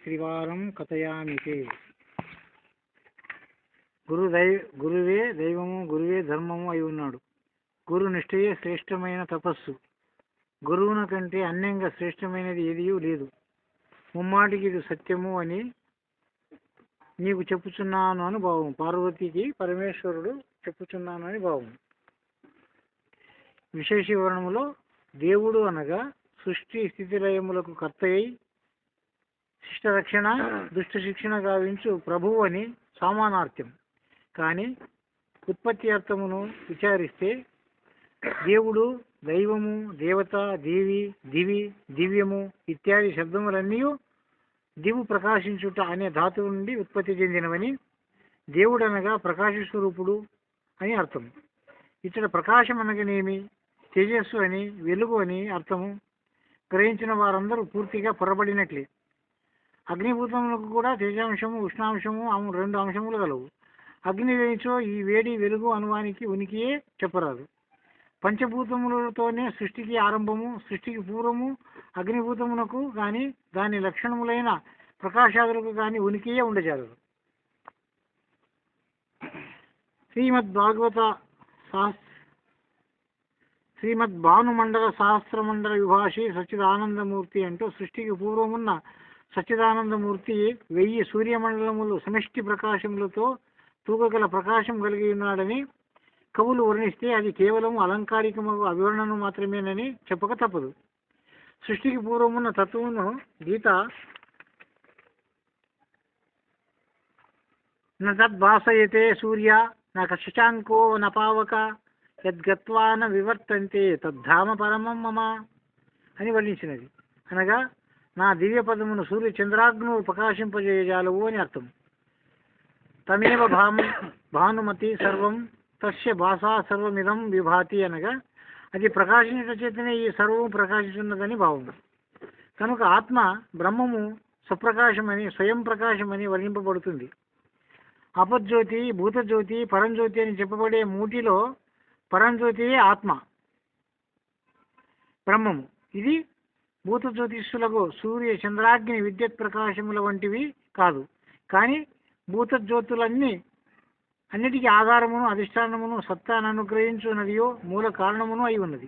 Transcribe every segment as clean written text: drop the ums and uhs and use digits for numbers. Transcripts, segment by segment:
త్రివారం కథయామితే. గురువే దైవము, గురువే ధర్మము అయి ఉన్నాడు. గురు నిష్ఠయే శ్రేష్టమైన తపస్సు. గురువున కంటే అన్యంగా శ్రేష్టమైనది ఏదియూ లేదు. ముమ్మాటికి ఇది సత్యము అని నీకు చెప్పుచున్నాను అని భావం. పార్వతికి పరమేశ్వరుడు చెప్పుచున్నాను అని భావం. విశేష వివరణములో దేవుడు అనగా సృష్టి స్థితిలయములకు కర్తయ్యి శిష్టరక్షణ దుష్ట శిక్షణ గావించు ప్రభువు అని సామానార్థం. కానీ ఉత్పత్తి అర్థమును విచారిస్తే దేవుడు, దైవము, దేవత, దేవి, దివి, దివ్యము ఇత్యాది శబ్దములన్నీ దివు ప్రకాశించుట అనే ధాతువు నుండి ఉత్పత్తి చెందినవని, దేవుడు అనగా ప్రకాశ స్వరూపుడు అని అర్థం. ఇతడ ప్రకాశం అనగానేమి, తేజస్సు అని, వెలుగు అని అర్థము గ్రహించిన వారందరూ పూర్తిగా పొరబడినట్లే. అగ్నిభూతములకు కూడా తేజాంశము, ఉష్ణాంశము రెండు అంశములు గలవు. అగ్ని వేయించో ఈ వేడి వెలుగు అనువానికి ఉనికియే చెప్పరాదు. పంచభూతములతోనే సృష్టికి ఆరంభము. సృష్టికి పూర్వము అగ్నిభూతమునకు కానీ దాని లక్షణములైన ప్రకాశాదులకు కానీ ఉనికియే ఉండజాలదు. శ్రీమద్ భానుమండల సహస్రమండల విభాషి సచ్చిదానందమూర్తి అంటూ సృష్టికి పూర్వమున్న సచ్చిదానందమూర్తి 1000 సూర్యమండలములు సమష్టి ప్రకాశములతో తూగగల ప్రకాశం కలిగి ఉన్నాడని కవులు వర్ణిస్తే అది కేవలం అలంకారికము అవివరణను మాత్రమేనని చెప్పక తప్పదు. సృష్టికి పూర్వమున్న తత్వమును గీత నద్భాసయతే సూర్య నక శశాంకో నపావక యద్గత్వా న వివర్తంతే తద్ధామ పరమం మమ అని వర్ణించినది. అనగా నా దివ్య పదమును సూర్య చంద్రాగ్ను ప్రకాశింపజేయజాలవు అని అర్థం. తమేవ భానుమతి సర్వం తస్య భాషా సర్వమిదం విభాతి అనగా అది ప్రకాశించట చేతనే ఈ సర్వము ప్రకాశిస్తున్నదని భావం. కనుక ఆత్మ బ్రహ్మము స్వప్రకాశమని, స్వయం ప్రకాశమని వర్ణింపబడుతుంది. అపజ్యోతి, భూతజ్యోతి, పరంజ్యోతి అని చెప్పబడే మూటిలో పరంజ్యోతియే ఆత్మ బ్రహ్మము. ఇది భూతజ్యోతిష్యులకు సూర్య చంద్రాగ్ని విద్యుత్ ప్రకాశముల వంటివి కాదు. కానీ అన్నిటికీ ఆధారమును, అధిష్టానమును, సత్తాను అనుగ్రహించున్నదియో మూల కారణమును అయి ఉన్నది.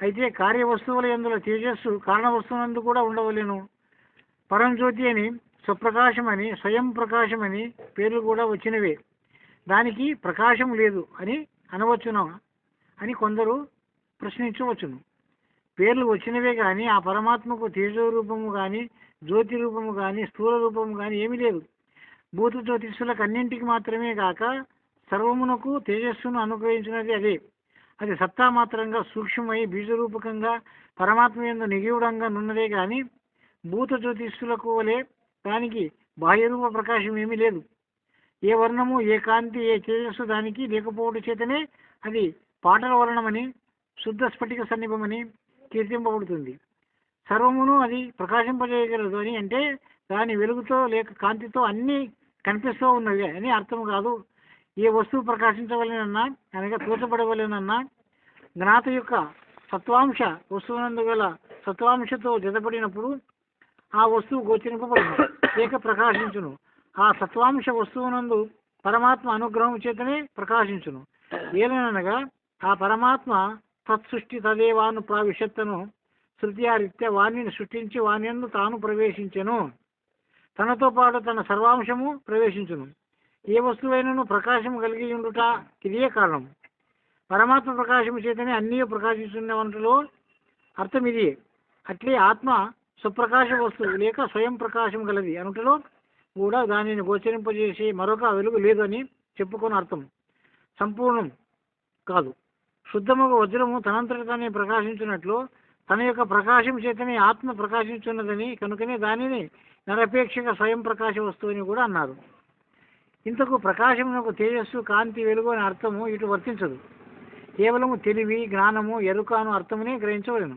అయితే కార్యవస్తువుల యందుల తేజస్సు కారణవస్తువునందు కూడా ఉండవలేను. పరంజ్యోతి అని, స్వప్రకాశమని, స్వయం ప్రకాశమని పేర్లు కూడా వచ్చినవే. దానికి ప్రకాశం లేదు అని అనవచ్చును అని కొందరు ప్రశ్నించవచ్చును. పేర్లు వచ్చినవే కానీ ఆ పరమాత్మకు తేజో రూపము కానీ, జ్యోతి రూపము కానీ, స్థూల రూపము కానీ ఏమీ లేదు. భూత జ్యోతిష్యులకు అన్నింటికి మాత్రమే కాక సర్వమునకు తేజస్సును అనుగ్రహించినది అదే. అది సత్తా మాత్రంగా సూక్ష్మమై బీజరూపకంగా పరమాత్మ యందు నిగూఢంగా నున్నదే కానీ భూత జ్యోతిష్యులకు వలె దానికి బాహ్యరూప ప్రకాశం ఏమీ లేదు. ఏ వర్ణము, ఏ కాంతి, ఏ తేజస్సు దానికి లేకపోవడం చేతనే అది పాటల వర్ణమని, శుద్ధ స్ఫటిక సన్నిభమని కీర్తింపబడుతుంది. సర్వమును అది ప్రకాశింపజేయగలదు అని అంటే దాని వెలుగుతో లేక కాంతితో అన్నీ కనిపిస్తూ ఉన్నవి అని అర్థం కాదు. ఏ వస్తువు ప్రకాశించవలనన్నా అనగా తోచబడవలనన్నా జ్ఞాత యొక్క సత్వాంశ వస్తువునందు గల సత్వాంశతో జతపడినప్పుడు ఆ వస్తువు గోచరింపబడును లేక ప్రకాశించును. ఆ సత్వాంశ వస్తువునందు పరమాత్మ అనుగ్రహం చేతనే ప్రకాశించును. ఏలనగా ఆ పరమాత్మ తత్సృష్టి తదేవాను ప్రావిశత్తను శృత్యారీత్యా వాణిని సృష్టించి వాణ్యందు తాను ప్రవేశించెను. తనతో పాటు తన సర్వాంశము ప్రవేశించును. ఏ వస్తువైనను ప్రకాశం కలిగి ఉండుట ఇదే కారణం. పరమాత్మ ప్రకాశము చేతనే అన్నీ ప్రకాశిస్తున్న వంటలో అర్థం ఇదే. అట్లే ఆత్మ స్వప్రకాశ వస్తువు లేక స్వయం ప్రకాశం గలది అనుటలో కూడా దానిని గోచరింపజేసి మరొక వెలుగు లేదు అని చెప్పుకొని అర్థం సంపూర్ణం కాదు. శుద్ధముగా వజ్రము తనంతట తానే ప్రకాశించినట్లు తన యొక్క ప్రకాశం చేతనే ఆత్మ ప్రకాశించున్నదని కనుకనే దానిని నిరపేక్షక స్వయం ప్రకాశ వస్తువు అని కూడా అన్నారు. ఇంతకు ప్రకాశమునకు తేజస్సు, కాంతి, వెలుగు అని అర్థము ఇటు వర్తించదు. కేవలము తెలివి, జ్ఞానము, ఎరుకను అర్థమునే గ్రహించవలను.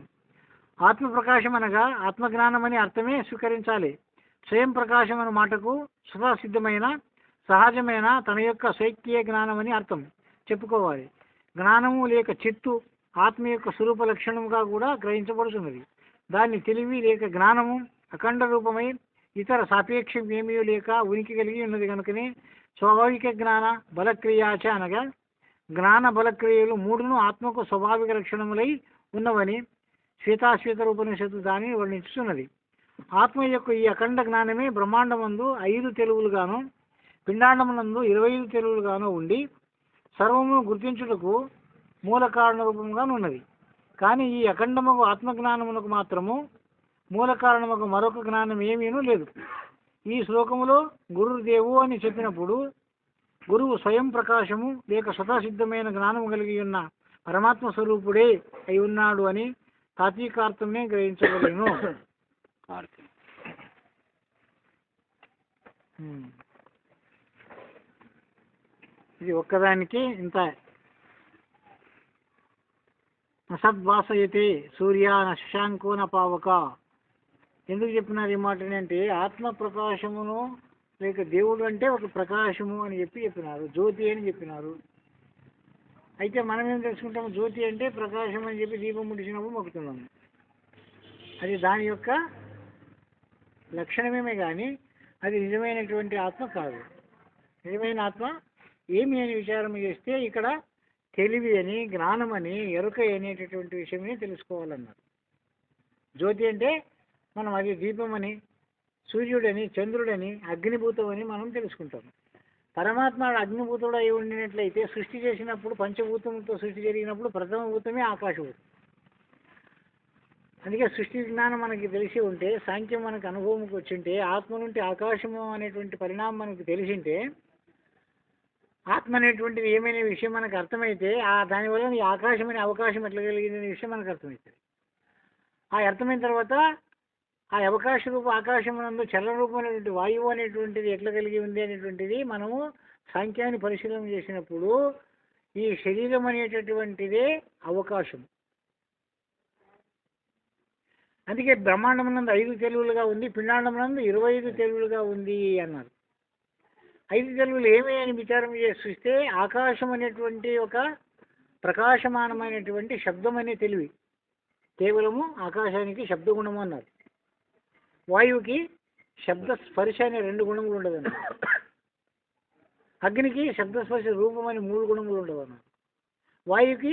ఆత్మ ప్రకాశం అనగా ఆత్మజ్ఞానం అని అర్థమే స్వీకరించాలి. స్వయం ప్రకాశం అనే మాటకు స్వతసిద్ధమైన సహజమైన తన యొక్క స్వైక్య జ్ఞానం అని అర్థం చెప్పుకోవాలి. జ్ఞానము లేక చిత్తు ఆత్మ యొక్క స్వరూప లక్షణముగా కూడా గ్రహించబడుతున్నది. దాన్ని తెలివి లేక జ్ఞానము అఖండ రూపమై ఇతర సాపేక్షం ఏమీ లేక ఉనికి కలిగి ఉన్నది కనుకనే స్వాభావిక జ్ఞాన బలక్రియాచ అనగా జ్ఞాన బలక్రియలు మూడును ఆత్మకు స్వాభావిక లక్షణములై ఉన్నవని శ్వేతాశ్వేత ఉపనిషత్తు దానిని వర్ణించుతున్నది. ఆత్మ యొక్క ఈ అఖండ జ్ఞానమే బ్రహ్మాండమందు 5 తెలుగులుగాను పిండాండమునందు 25 తెలుగులుగాను ఉండి సర్వమును గుర్తించుటకు మూల కారణ రూపంగా ఉన్నది. కానీ ఈ అఖండముకు ఆత్మజ్ఞానమునకు మాత్రము మూల కారణముకు మరొక జ్ఞానం ఏమీనూ లేదు. ఈ శ్లోకములో గురుదేవు అని చెప్పినప్పుడు గురువు స్వయం ప్రకాశము లేక స్వతసిద్ధమైన జ్ఞానము కలిగి ఉన్న పరమాత్మ స్వరూపుడే అయి ఉన్నాడు అని తాత్వికార్థమే గ్రహించగలను. ఇది ఒక్కదానికి ఇంత. సద్వాసయతే సూర్య శశాంకో న పావక. ఎందుకు చెప్పినారు ఈ మాటని అంటే ఆత్మ ప్రకాశమును లేక దేవుడు అంటే ఒక ప్రకాశము అని చెప్పినారు, జ్యోతి అని చెప్పినారు. అయితే మనం ఏం తెలుసుకుంటాము, జ్యోతి అంటే ప్రకాశం అని చెప్పి దీపం ముడిచినప్పుడు మొక్కుతున్నాము. అది దాని యొక్క లక్షణమేమే కానీ అది నిజమైనటువంటి ఆత్మ కాదు. నిజమైన ఆత్మ ఏమి అని విచారం చేస్తే ఇక్కడ తెలివి అని, జ్ఞానం అని, ఎరుక అనేటటువంటి విషయమే తెలుసుకోవాలన్నారు. జ్యోతి అంటే మనం అది దీపం అని, సూర్యుడని, చంద్రుడని, అగ్నిభూతం అని మనం తెలుసుకుంటాం. పరమాత్మ అగ్నిభూతుడు అయి ఉండినట్లయితే సృష్టి చేసినప్పుడు పంచభూతంతో సృష్టి జరిగినప్పుడు ప్రథమ భూతమే ఆకాశభూతం. అందుకే సృష్టి జ్ఞానం మనకి తెలిసి ఉంటే, సాంఖ్యం మనకు అనుభవంకి వచ్చింటే, ఆత్మ నుండి ఆకాశము అనేటువంటి పరిణామం మనకు తెలిసింటే, ఆత్మ అనేటువంటిది ఏమైనా విషయం మనకు అర్థమైతే దానివల్ల ఈ ఆకాశం అనే అవకాశం ఎట్లా కలిగిందనే విషయం మనకు అర్థమవుతుంది. ఆ అర్థమైన తర్వాత ఆ అవకాశ రూప ఆకాశం నందు చలన రూపమైనటువంటి వాయువు అనేటువంటిది ఎట్లా కలిగి ఉంది అనేటువంటిది మనము సాంఖ్యాన్ని పరిశీలన చేసినప్పుడు ఈ శరీరం అనేటటువంటిదే అవకాశం. అందుకే బ్రహ్మాండం నందు 5 తెలుగులుగా ఉంది, పిండాండం నందు 25 తెలుగులుగా ఉంది అన్నారు. 5 తెలుగులు ఏమి అని విచారం చేసి చూస్తే ఆకాశం అనేటువంటి ఒక ప్రకాశమానమైనటువంటి శబ్దం అనే తెలివి. కేవలము ఆకాశానికి శబ్దగుణము అన్నారు. వాయువుకి శబ్ద స్పర్శ అనే 2 గుణములు ఉండదన్నారు. అగ్నికి శబ్దస్పర్శ రూపం అని 3 గుణములు ఉండవన్నారు. వాయువుకి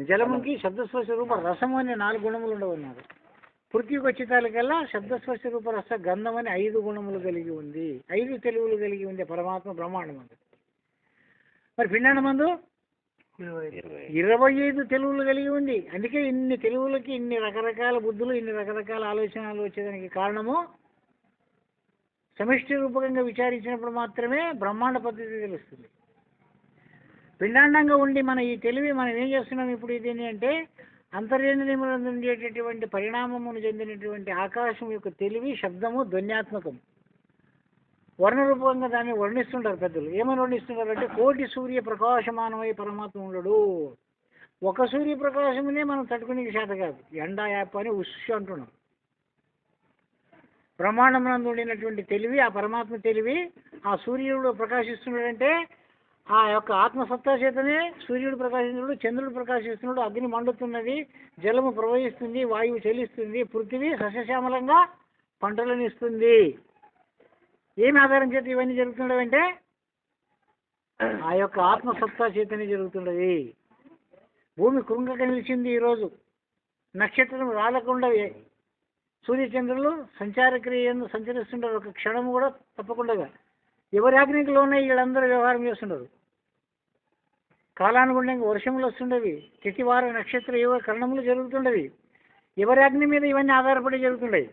జలముకి శబ్దస్పర్శ రూప రసము అనే 4 గుణములు ఉండవన్నారు. పృథ్వీకి వచ్చేతాలకల్లా శబ్దస్పర్శ రూప రస గంధం అని 5 గుణములు కలిగి ఉంది, 5 తెలుగులు కలిగి ఉంది పరమాత్మ బ్రహ్మాండమందు. మరి పిండాండమందు 25 తెలుగులు కలిగి ఉంది. అందుకే ఇన్ని తెలుగులకి ఇన్ని రకరకాల బుద్ధులు, ఇన్ని రకరకాల ఆలోచనలు వచ్చేదానికి కారణము సమిష్టి రూపకంగా విచారించినప్పుడు మాత్రమే బ్రహ్మాండ పద్ధతి తెలుస్తుంది. పిండాండంగా ఉండి మన ఈ తెలివి మనం ఏం చేస్తున్నాం ఇప్పుడు ఇది అంటే అంతర్జన్యములందు ఉండేటటువంటి పరిణామమును చెందినటువంటి ఆకాశం యొక్క తెలివి శబ్దము ధ్వన్యాత్మకం. వర్ణరూపంగా దాన్ని వర్ణిస్తుంటారు పెద్దలు. ఏమని వర్ణిస్తుంటారు అంటే కోటి సూర్య ప్రకాశమానమై పరమాత్మ ఉండడు. ఒక సూర్య ప్రకాశమునే మనం తట్టుకునే శాత కాదు, ఎండా యాప్ అని ఉష్ అంటున్నాం. బ్రహ్మాండమునందు ఉండినటువంటి తెలివి, ఆ పరమాత్మ తెలివి ఆ సూర్యుడు ప్రకాశిస్తున్నాడంటే ఆ యొక్క ఆత్మసత్తా చేతనే సూర్యుడు ప్రకాశిస్తున్నాడు, చంద్రుడు ప్రకాశిస్తున్నాడు, అగ్ని మండుతున్నది, జలము ప్రవహిస్తుంది, వాయువు చెల్లిస్తుంది, పృథివీ సస్యశ్యామలంగా పంటలను ఇస్తుంది. ఏమి ఆధారం చేత ఇవన్నీ జరుగుతుండవంటే ఆ యొక్క ఆత్మసత్తా చేతనే జరుగుతున్నది. భూమి కృంగక నిలిచింది ఈరోజు, నక్షత్రం రాలకుండా సూర్యచంద్రులు సంచార క్రియను సంచరిస్తుంటారు. ఒక క్షణము కూడా తప్పకుండా ఎవరి ఆజ్ఞలోనే వీళ్ళందరూ వ్యవహారం చేస్తుంటారు. కాలానుగుణంగా వర్షములు వస్తుండవి, తిథివార నక్షత్ర యువ కరణములు జరుగుతుండవి. ఎవరి ఆజ్ఞ మీద ఇవన్నీ ఆధారపడి జరుగుతుండవి.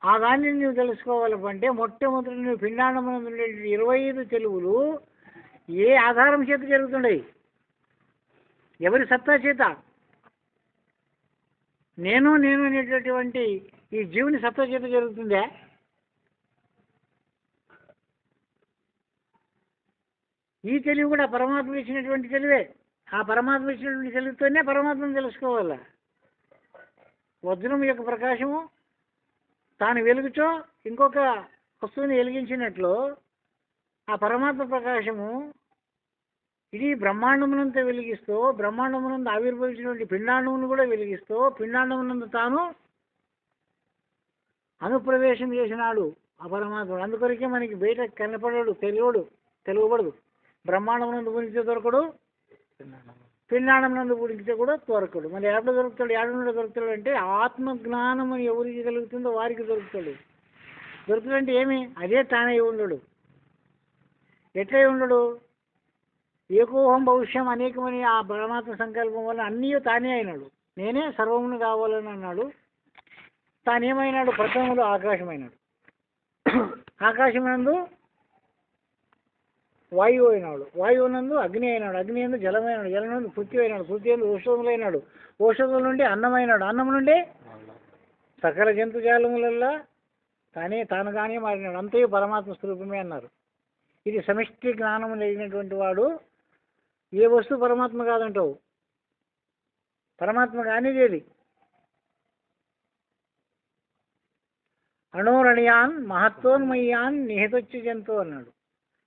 ఆ దాన్ని నువ్వు తెలుసుకోవాలంటే మొట్టమొదటి నువ్వు పిండాండమునందు 25 తెలుగులు ఏ ఆధారం చేత జరుగుతుండయి, ఎవరి సత్తా చేత? నేను అనేటటువంటి ఈ జీవుని సత్తా చేత జరుగుతుందే. ఈ తెలివి కూడా పరమాత్మ ఇచ్చినటువంటి తెలివే. ఆ పరమాత్మ ఇచ్చినటువంటి తెలివితోనే పరమాత్మను తెలుసుకోవాలి. వజ్రం యొక్క ప్రకాశము తాను వెలుగుచో ఇంకొక వస్తువుని వెలిగించినట్లు ఆ పరమాత్మ ప్రకాశము ఇది బ్రహ్మాండమునంతా వెలిగిస్తూ, బ్రహ్మాండమునందు ఆవిర్భవించినటువంటి పిండాండమును కూడా వెలిగిస్తూ, పిండాండమునందు తాను అనుప్రవేశం చేసినాడు ఆ పరమాత్ముడు. అందుకొరకే మనకి బయట కనపడడు, తెలువబడదు. బ్రహ్మాండం నందు గురించి దొరకడు, పిండాండం నందు గురించి కూడా దొరకడు. మరి ఎక్కడ దొరుకుతాడు, ఏడున్నో దొరుకుతాడు అంటే ఆత్మజ్ఞానం అని ఎవరికి కలుగుతుందో వారికి దొరుకుతాడు. దొరుకుతాడంటే ఏమి, అదే తానే ఉండడు. ఎట్లే ఉండడు, ఏకోహం భవిష్యం అనేకమని ఆ పరమాత్మ సంకల్పం వల్ల అన్నీ తానే అయినాడు. నేనే సర్వమును కావాలని అన్నాడు. తానేమైనాడు, ప్రథమములో ఆకాశమైనాడు. ఆకాశమునందు వాయువు అయినాడు, వాయువునందు అగ్ని అయినాడు, అగ్ని ఎందు జలమైనాడు, జలనందు పృథ్వీ అయినాడు, పృథ్వీ ఎందు ఔషధములైనాడు, ఔషధముల నుండి అన్నమైనాడు, అన్నం నుండి సకల జంతుజాలములల్లా తానుగానే మారినాడు. అంతయు పరమాత్మ స్వరూపమే అన్నారు. ఇది సమిష్టి జ్ఞానము లేనటువంటి వాడు ఏ వస్తువు పరమాత్మ కాదంటావు. పరమాత్మ కానిది ఏది? అణోరణియాన్ మహత్వోన్మయ్యాన్ నిహితొచ్చు జంతువు అన్నాడు.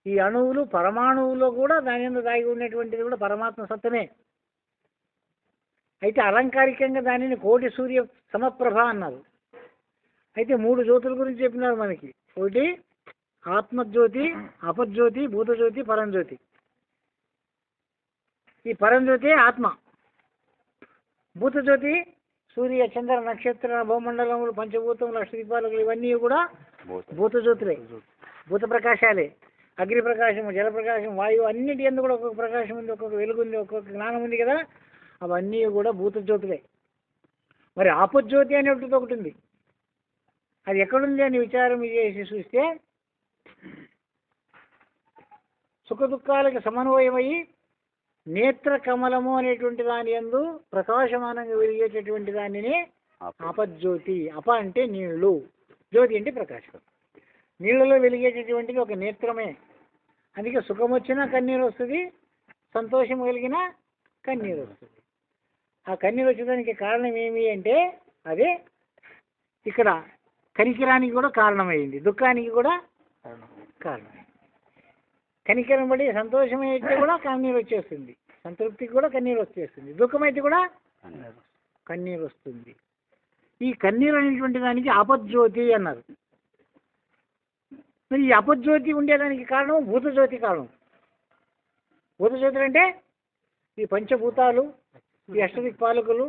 ఈ అణువులు పరమాణువులో కూడా దాని మీద దాగి ఉన్నటువంటిది కూడా పరమాత్మ సత్యమే. అయితే అలంకారికంగా దానిని కోటి సూర్య సమప్రభ అన్నారు. అయితే 3 జ్యోతుల గురించి చెప్పినారు మనకి. ఒకటి ఆత్మజ్యోతి, అపజ్యోతి, భూతజ్యోతి, పరంజ్యోతి. ఈ పరంజ్యోతి ఆత్మ, భూతజ్యోతి సూర్య చంద్ర నక్షత్ర భూమండలములు పంచభూతములు అష్టదీపాలు ఇవన్నీ కూడా భూతజ్యోతులే, భూత ప్రకాశాలే. అగ్ని ప్రకాశము, జల ప్రకాశం, వాయువు అన్నిటి ఎందు కూడా ఒక్కొక్క ప్రకాశం ఉంది, ఒక్కొక్క వెలుగు ఉంది, ఒక్కొక్క జ్ఞానం ఉంది కదా. అవన్నీ కూడా భూతజ్యోతులే. మరి ఆపజ్యోతి అనేటువంటిది ఒకటి ఉంది. అది ఎక్కడుంది అని విచారం చేసి చూస్తే సుఖ దుఃఖాలకు సమన్వయమయ్యి నేత్ర కమలము అనేటువంటి దాని యందు ప్రకాశమానంగా వెలిగేటటువంటి దానిని ఆపజ్యోతి. అప అంటే నీళ్లు, జ్యోతి అంటే ప్రకాశం. నీళ్లలో వెలిగేటటువంటిది ఒక నేత్రమే. అందుకే సుఖం వచ్చినా కన్నీరు వస్తుంది, సంతోషం కలిగినా కన్నీరు వస్తుంది. ఆ కన్నీరు వచ్చేదానికి కారణం ఏమి అంటే అదే ఇక్కడ కనికరానికి కూడా కారణమైంది, దుఃఖానికి కూడా కారణమైంది. కనికరం బట్టి సంతోషం అయితే కూడా కన్నీరు వచ్చేస్తుంది, సంతృప్తికి కూడా కన్నీరు వచ్చేస్తుంది, దుఃఖం అయితే కూడా కన్నీరు వస్తుంది. ఈ కన్నీరు అనేటువంటి దానికి ఆపజ్యోతి అన్నారు. మరి ఈ అపజ్యోతి ఉండేదానికి కారణం భూతజ్యోతి కారణం. భూతజ్యోతులు అంటే ఈ పంచభూతాలు, ఈ అష్టదిక్పాలకులు,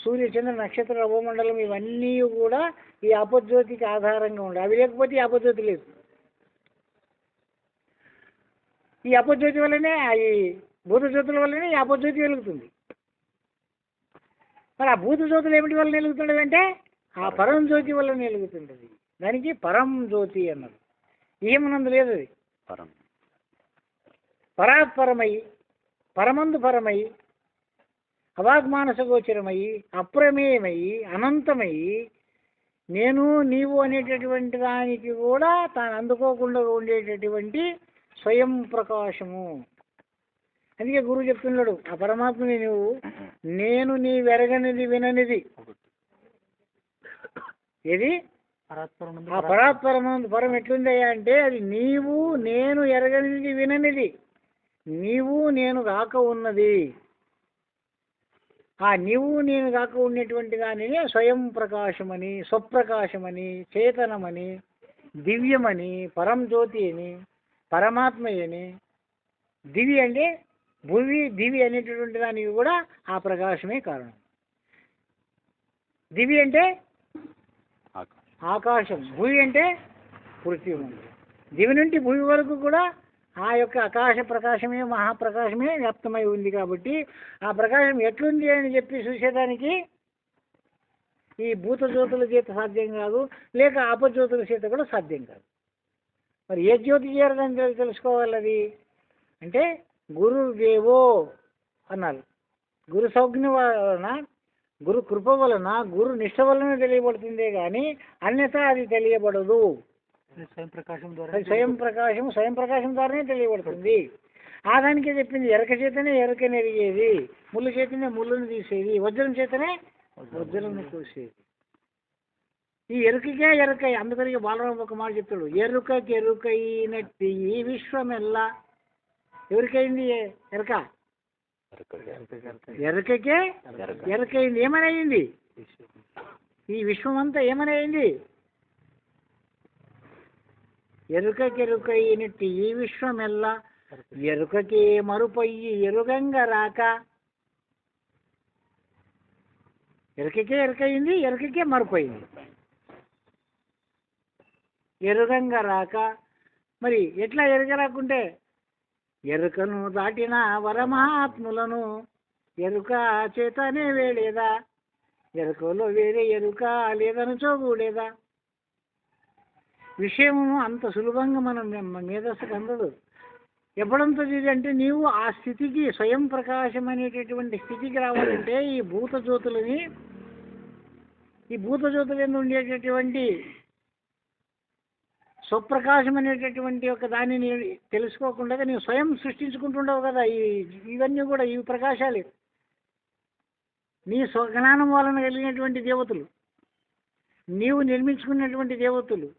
సూర్య చంద్ర నక్షత్ర భూమండలం ఇవన్నీ కూడా ఈ అపజ్యోతికి ఆధారంగా ఉండాలి. అవి లేకపోతే ఈ అపజ్యోతి లేదు. ఈ అపజ్యోతి వల్లనే, ఈ భూతజ్యోతుల వల్లనే ఈ అపజ్యోతి వెలుగుతుంది. మరి ఆ భూతజ్యోతులు ఏమిటి వల్ల వెలుగుతుండదు అంటే ఆ పరం జ్యోతి వల్ల వెలుగుతుంటుంది. దానికి పరం జ్యోతి అన్నారు. ఏమనందు లేదు, అది పరాత్పరమై, పరమందు పరమై, అవాగ్మానస గోచరమై, అప్రమేయమై, అనంతమై, నేను నీవు అనేటటువంటి దానికి కూడా తాను అందుకోకుండా ఉండేటటువంటి స్వయం ప్రకాశము. అందుకే గురువు చెప్తున్నాడు, ఆ పరమాత్మని నువ్వు నేను నీ వెరగనిది విననిది ఏది? ఆ పరాత్పరమందు పరం ఎట్లుందయ్యా అంటే అది నీవు నేను ఎరగనిది విననిది, నీవు నేను కాక ఉన్నది. ఆ నీవు నేను కాక ఉన్నటువంటి దానిని స్వయం ప్రకాశమని, స్వప్రకాశమని, చేతనమని, దివ్యమని, పరం జ్యోతి అని, పరమాత్మయని. దివి అంటే భువి, దివి అనేటటువంటి దానికి కూడా ఆ ప్రకాశమే కారణం. దివి అంటే ఆకాశం, భూమి అంటే పృథ్వీ. దివి నుండి భూమి వరకు కూడా ఆ యొక్క ఆకాశ ప్రకాశమే, మహాప్రకాశమే వ్యాప్తమై ఉంది. కాబట్టి ఆ ప్రకాశం ఎట్లుంది అని చెప్పి చూసేదానికి ఈ భూతజ్యోతుల చేత సాధ్యం కాదు, లేక అపజ్యోతుల చేత కూడా సాధ్యం కాదు. మరి ఏ జ్యోతి చేరదని తెలుసుకోవాలి. అది అంటే గురుదేవో అన్నారు. గురు సౌజ్ఞ వలన, గురు కృప వలన, గురు నిష్ట వలన తెలియబడుతుందే కానీ అన్యథా అది తెలియబడదు. స్వయం ప్రకాశం ద్వారా, స్వయం ప్రకాశం ద్వారానే తెలియబడుతుంది. ఆ దానికే చెప్పింది, ఎరక చేతనే ఎరకనెరిగేది, ముళ్ళు చేతనే ముళ్ళును తీసేది, వజ్రం చేతనే వజ్రం కోసేది. ఈ ఎరుకకే ఎరుకై. అందుకని బాలరాము ఒక మాట చెప్తాడు, ఎరుకకి ఎరుకైనట్టి ఈ విశ్వమెల్లా. ఎవరికైంది ఎరక? ఎరకకే ఎరకైంది. ఏమనయింది? ఈ విశ్వం అంతా ఏమనయింది? ఎరుకకెరుకైనట్టి ఈ విశ్వమెల్ల ఎరుకకే మరుపయ్యి ఎరుగంగ రాక. ఎరుకకే ఎరుకయింది, ఎరుకకే మరుపయింది, ఎరుగంగ రాక. మరి ఎట్లా ఎరుక రాకుంటే ఎరుకను దాటిన వరమహాత్ములను ఎరుక చేతనే వేలేదా, ఎరుకలో వేరే ఎరుక లేదని చూడలేదా. విషయము అంత సులభంగా మనం మేధస్సుకు అందదు. ఎప్పుడంత అంటే నీవు ఆ స్థితికి స్వయం ప్రకాశం అనేటటువంటి స్థితికి రావాలంటే ఈ భూత జ్యోతులు ఎందు ఉండేటటువంటి స్వప్రకాశం అనేటటువంటి ఒక దానిని తెలుసుకోకుండా నీవు స్వయం సృష్టించుకుంటుండవు కదా. ఇవన్నీ కూడా ఈ ప్రకాశాలు నీ స్వజ్ఞానం వలన కలిగినటువంటి దేవతలు, నీవు నిర్మించుకున్నటువంటి దేవతలు,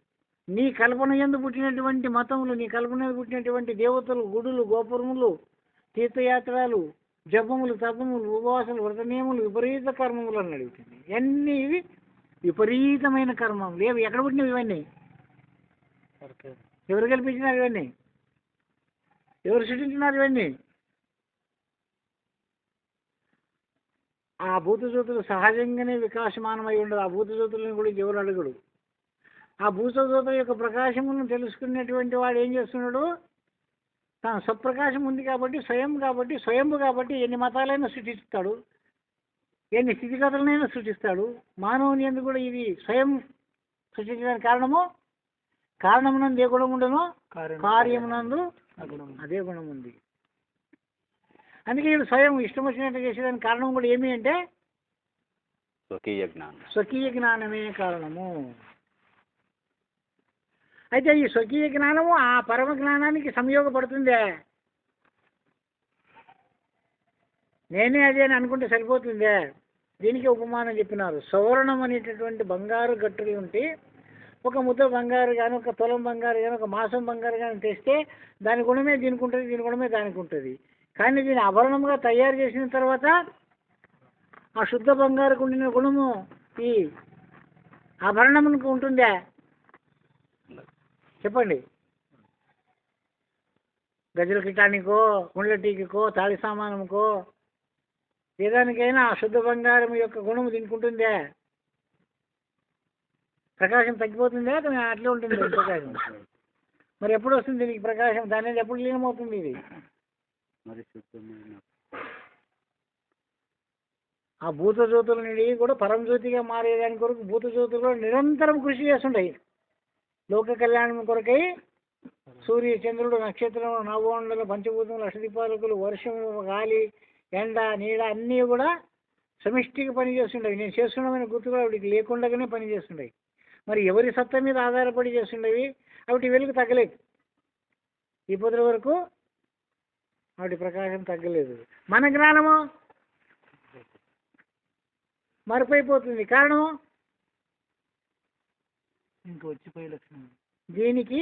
నీ కల్పన యందు పుట్టినటువంటి మతములు, నీ కల్పన యందు పుట్టినటువంటి దేవతలు, గుడులు, గోపురములు, తీర్థయాత్రలు, జపములు, తపములు, ఉపవాసాలు, వ్రతనియములు, విపరీత కర్మములు అని అడుగుతుంది. ఇవన్నీ ఇవి విపరీతమైన కర్మములు. ఏవి ఎక్కడ పుట్టినవి ఇవన్నీ? ఎవరు కల్పించినారు ఇవన్నీ? ఎవరు సృష్టించినారు ఇవన్నీ? ఆ భూతజ్యోతులు సహజంగానే వికాసమానమై ఉండదు. ఆ భూతజ్యోతులను గురించి ఎవరు అడుగుడు. ఆ భూతజ్యోతుల యొక్క ప్రకాశములను తెలుసుకున్నటువంటి వాడు ఏం చేస్తున్నాడు? తన స్వప్రకాశం ఉంది కాబట్టి, స్వయంభు కాబట్టి ఎన్ని మతాలైనా సృష్టిస్తాడు, ఎన్ని స్థితిగతులనైనా సృష్టిస్తాడు. మానవుని ఎందుకు కూడా ఇది స్వయం సృష్టించడానికి కారణమునందు ఏ గుణం ఉండను, కార్యమునందు అదే గుణం ఉంది. అందుకే వీళ్ళు స్వయం ఇష్టం వచ్చినట్టు చేసేదానికి కారణం కూడా ఏమి అంటే స్వకీయ జ్ఞానమే కారణము. అయితే ఈ స్వకీయ జ్ఞానము ఆ పరమ జ్ఞానానికి సంయోగపడుతుందే. నేనే అదే అని అనుకుంటే సరిపోతుందే. దీనికి ఉపమానం చెప్పినారు. సువర్ణం అనేటటువంటి బంగారు గట్టులు ఉంటే ఒక ముద్ద బంగారు కానీ, ఒక తులం బంగారు కానీ, ఒక మాసం బంగారు కానీ తెస్తే దాని గుణమే దీనికి ఉంటుంది, దీని గుణమే దానికి ఉంటుంది. కానీ దీన్ని ఆభరణంగా తయారు చేసిన తర్వాత ఆ శుద్ధ బంగారుకు ఉండిన గుణము ఈ ఆభరణమునికి ఉంటుందా? చెప్పండి. గజల కిటానికో, గుండ్ల టీకో, తాళి సామానముకో, ఏదానికైనా ఆ శుద్ధ బంగారం యొక్క గుణము దీనికి ఉంటుందా? ప్రకాశం తగ్గిపోతుందా? అట్లే ఉంటుంది ప్రకాశం. మరి ఎప్పుడు వస్తుంది దీనికి ప్రకాశం? దాని ఎప్పుడు లీనమవుతుంది ఇది? ఆ భూత జ్యోతుల నుండి కూడా పరంజ్యోతిగా మారేదాని కొరకు భూత జ్యోతులు కూడా నిరంతరం కృషి చేస్తుంటాయి. లోక కళ్యాణం కొరకై సూర్య, చంద్రుడు, నక్షత్రం, నవగోండలు, పంచభూతములు, అష్టదిపాలకులు, వర్షము, గాలి, ఎండ, నీడ అన్నీ కూడా సమిష్టిగా పనిచేస్తుండవి. నేను చేస్తున్నామని గుర్తు కూడా వాడికి లేకుండానే పనిచేస్తుండవి. మరి ఎవరి సత్తా మీద ఆధారపడి చేస్తుండవి? వాటి వెలుగు తగ్గలేదు. ఈ పొద్దుల వరకు వాటి ప్రకాశం తగ్గలేదు. మన జ్ఞానము మరుపైపోతుంది. కారణము ఇంకా వచ్చిపోయే లక్షణం. దీనికి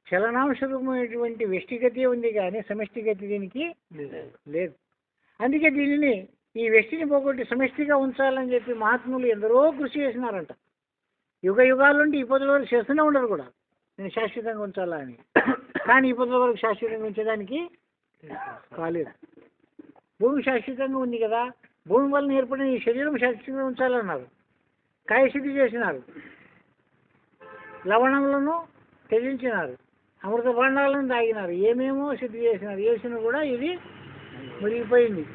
చలనాంశమైనటువంటి వ్యష్టిగతి ఉంది కానీ సమష్టిగతి దీనికి లేదు. అందుకే దీనిని ఈ వ్యష్టిని పోగొట్టి సమష్టిగా ఉంచాలని చెప్పి మహాత్ములు ఎందరో కృషి చేసినారంట. యుగ యుగాల నుండి ఈ పొద్దుల వరకు చేస్తూనే ఉండరు కూడా నేను శాశ్వతంగా ఉంచాలా అని. కానీ ఈ పొద్దుల వరకు శాశ్వతంగా ఉంచడానికి కాలేదు. భూమి శాశ్వతంగా ఉంది కదా, భూమి వల్ల ఏర్పడిన ఈ శరీరం శాశ్వతంగా ఉంచాలన్నారు. కాయశుద్ధి చేసినారు, లవణములను త్యజించినారు, అమృత భాండాలను తాగినారు, ఏమేమో శుద్ధి చేసినారు. చేసిన కూడా ఇది మురిగిపోయింది,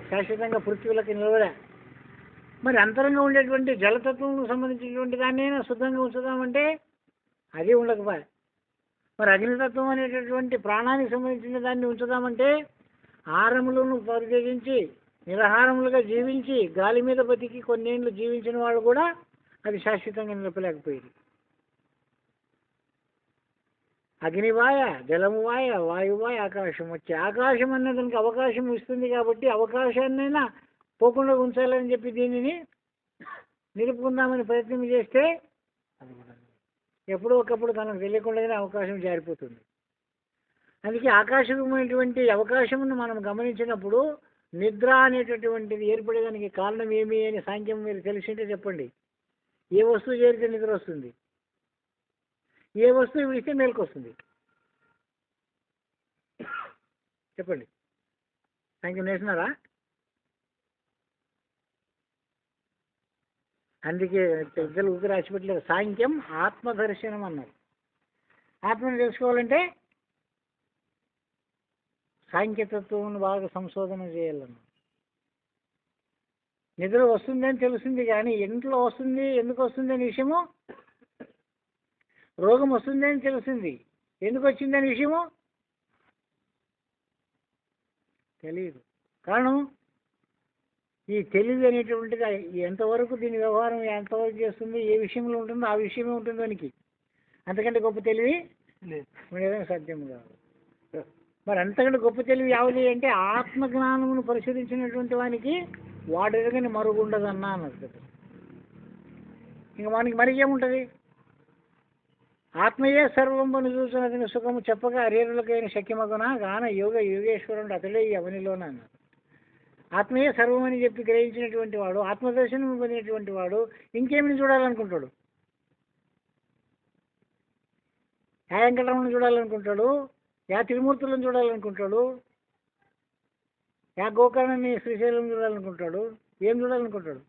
శాశ్వతంగా పృథ్వీలకు నిలవలే. మరి అంతరంగా ఉండేటువంటి జలతత్వం సంబంధించినటువంటి దాన్ని శుద్ధంగా ఉంచుదామంటే అది ఉండకపోయా. మరి అగ్నితత్వం అనేటటువంటి ప్రాణానికి సంబంధించిన దాన్ని ఉంచుదామంటే ఆహారములను పరిత్యజించి నిరాహారములుగా జీవించి గాలి మీద బతికి కొన్నేళ్ళు జీవించిన వాళ్ళు కూడా అది శాశ్వతంగా నిలపలేకపోయింది. అగ్నివాయ, జలమువాయ, వాయువాయ, ఆకాశం వచ్చి ఆకాశం అన్న దానికి అవకాశం ఇస్తుంది కాబట్టి అవకాశాన్నైనా పోకుండా ఉంచాలని చెప్పి దీనిని నిలుపుకుందామని ప్రయత్నం చేస్తే ఎప్పుడో ఒకప్పుడు తనకు తెలియకుండానే అవకాశం జారిపోతుంది. అందుకే ఆకాశమైనటువంటి అవకాశమును మనం గమనించినప్పుడు నిద్ర అనేటటువంటిది ఏర్పడేదానికి కారణం ఏమి అని సాంఖ్యం మీరు తెలిసింటే చెప్పండి. ఏ వస్తువు చేరితే నిద్ర వస్తుంది? ఏ వస్తువు విడిస్తే మేలుకు వస్తుంది? చెప్పండి. సంఖ్య నేర్చున్నారా? అందుకే పెద్దలు ఊరికి రాసిపెట్టలేదు. సాంఖ్యం ఆత్మదర్శనం అన్నారు. ఆత్మను తెలుసుకోవాలంటే సాంఖ్యతత్వం బాగా సంశోధన చేయాలన్నారు. నిద్ర వస్తుందని తెలుస్తుంది కానీ ఇంట్లో వస్తుంది, ఎందుకు వస్తుంది అనే విషయము, రోగం వస్తుంది అని తెలుస్తుంది, ఎందుకు వచ్చిందనే విషయము తెలియదు. కారణం ఈ తెలివి అనేటువంటిది ఎంతవరకు దీని వ్యవహారం ఎంతవరకు చేస్తుంది, ఏ విషయంలో ఉంటుందో ఆ విషయమే ఉంటుంది దానికి. అంతకంటే గొప్ప తెలివి ఉండేదని సాధ్యం కాదు. మరి అంతకంటే గొప్ప తెలివి యావది అంటే ఆత్మజ్ఞానమును పరిశీలించినటువంటి వానికి వాడు ఎరగని మరుగుండదన్నా అన్నది కదా. ఇంకా మనకి మరి ఏముంటుంది? ఆత్మయే సర్వంబను చూసినది సుఖము చెప్పగా అరేరులకైన శక్యమగునా గాన యోగ యోగేశ్వరుడు అతడే ఈ అవనిలోన అన్నారు. ఆత్మయే సర్వమని చెప్పి గ్రహించినటువంటి వాడు, ఆత్మదర్శనం పొందినటువంటి వాడు ఇంకేమిని చూడాలనుకుంటాడు? యా వెంకటరమణను చూడాలనుకుంటాడు, యా తిరుమూర్తులను చూడాలనుకుంటాడు, యా గోకర్ణని శ్రీశైలం చూడాలనుకుంటాడు, ఏం చూడాలనుకుంటాడు?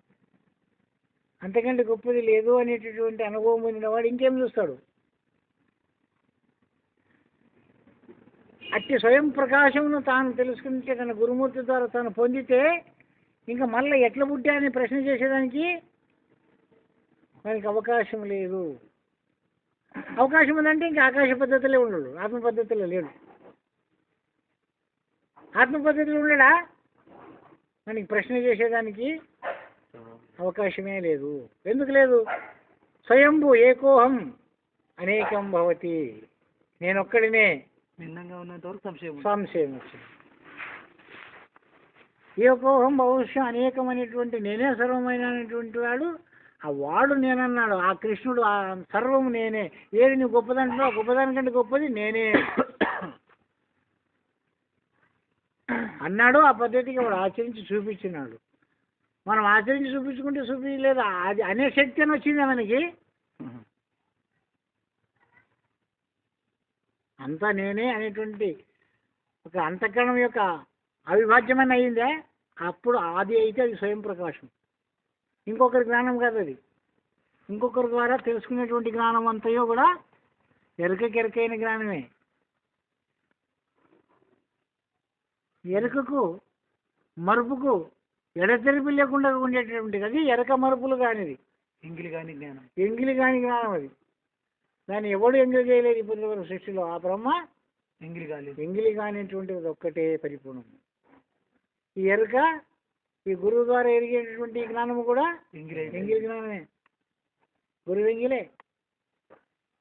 అంతకంటే గొప్పది లేదు అనేటటువంటి అనుభవం పొందిన వాడు ఇంకేం చూస్తాడు? అట్టి స్వయం ప్రకాశమును తాను తెలుసుకుంటే తన గురుమూర్తి ద్వారా తాను పొందితే ఇంకా మళ్ళీ ఎట్లా పుట్టా అని ప్రశ్న చేసేదానికి మనకి అవకాశం లేదు. అవకాశం ఉందంటే ఇంకా ఆకాశ పద్ధతిలో ఉండడు, ఆత్మ పద్ధతిలో లేడు. ఆత్మ పద్ధతిలో ఉండడా మనకి ప్రశ్న చేసేదానికి అవకాశమే లేదు. ఎందుకు లేదు? స్వయంభు ఏకోహం అనేకం భవతి. నేనొక్కడినే భిన్నంగా ఉన్నంత వరకు సంశయం వచ్చింది. ఏకోహం భవిష్యం అనేకం అనేటువంటి నేనే సర్వమైనటువంటి వాడు, ఆ వాడు నేనన్నాడు. ఆ కృష్ణుడు ఆ సర్వము నేనే. ఏది నువ్వు గొప్పదంటున్నావు, ఆ గొప్పదానికంటే గొప్పది నేనే అన్నాడు. ఆ పద్ధతికి వాడు ఆచరించి చూపించినాడు. మనం ఆచరించి చూపించుకుంటే చూపించలేదు, అది అనే శక్తి అని వచ్చిందా మనకి? అంతా నేనే అనేటువంటి ఒక అంతఃకరణం యొక్క అవిభాజ్యమని అయిందే, అప్పుడు ఆది అయితే అది స్వయం ప్రకాశం. ఇంకొకరి జ్ఞానం కాదు అది. ఇంకొకరి ద్వారా తెలుసుకునేటువంటి జ్ఞానం అంతయో కూడా ఎరుకైన జ్ఞానమే. ఎరుకకు మరుపుకు ఎడతెరిపి లేకుండా ఉండేటటువంటిది అది ఎరక మరుపులు కానిది, ఎంగిలి కాని జ్ఞానం. ఎంగిలి కాని జ్ఞానం అది. దాన్ని ఎవడు ఎంగిలి చేయలేదు ఇప్పటి వరకు సృష్టిలో. ఆ బ్రహ్మ ఎంగిలి కానిటువంటిది ఒక్కటే పరిపూర్ణం. ఈ ఎరుక ఈ గురువు ద్వారా ఎరిగేటటువంటి జ్ఞానము కూడా ఎంగిలి జ్ఞానమే. గురువు ఎంగిలే.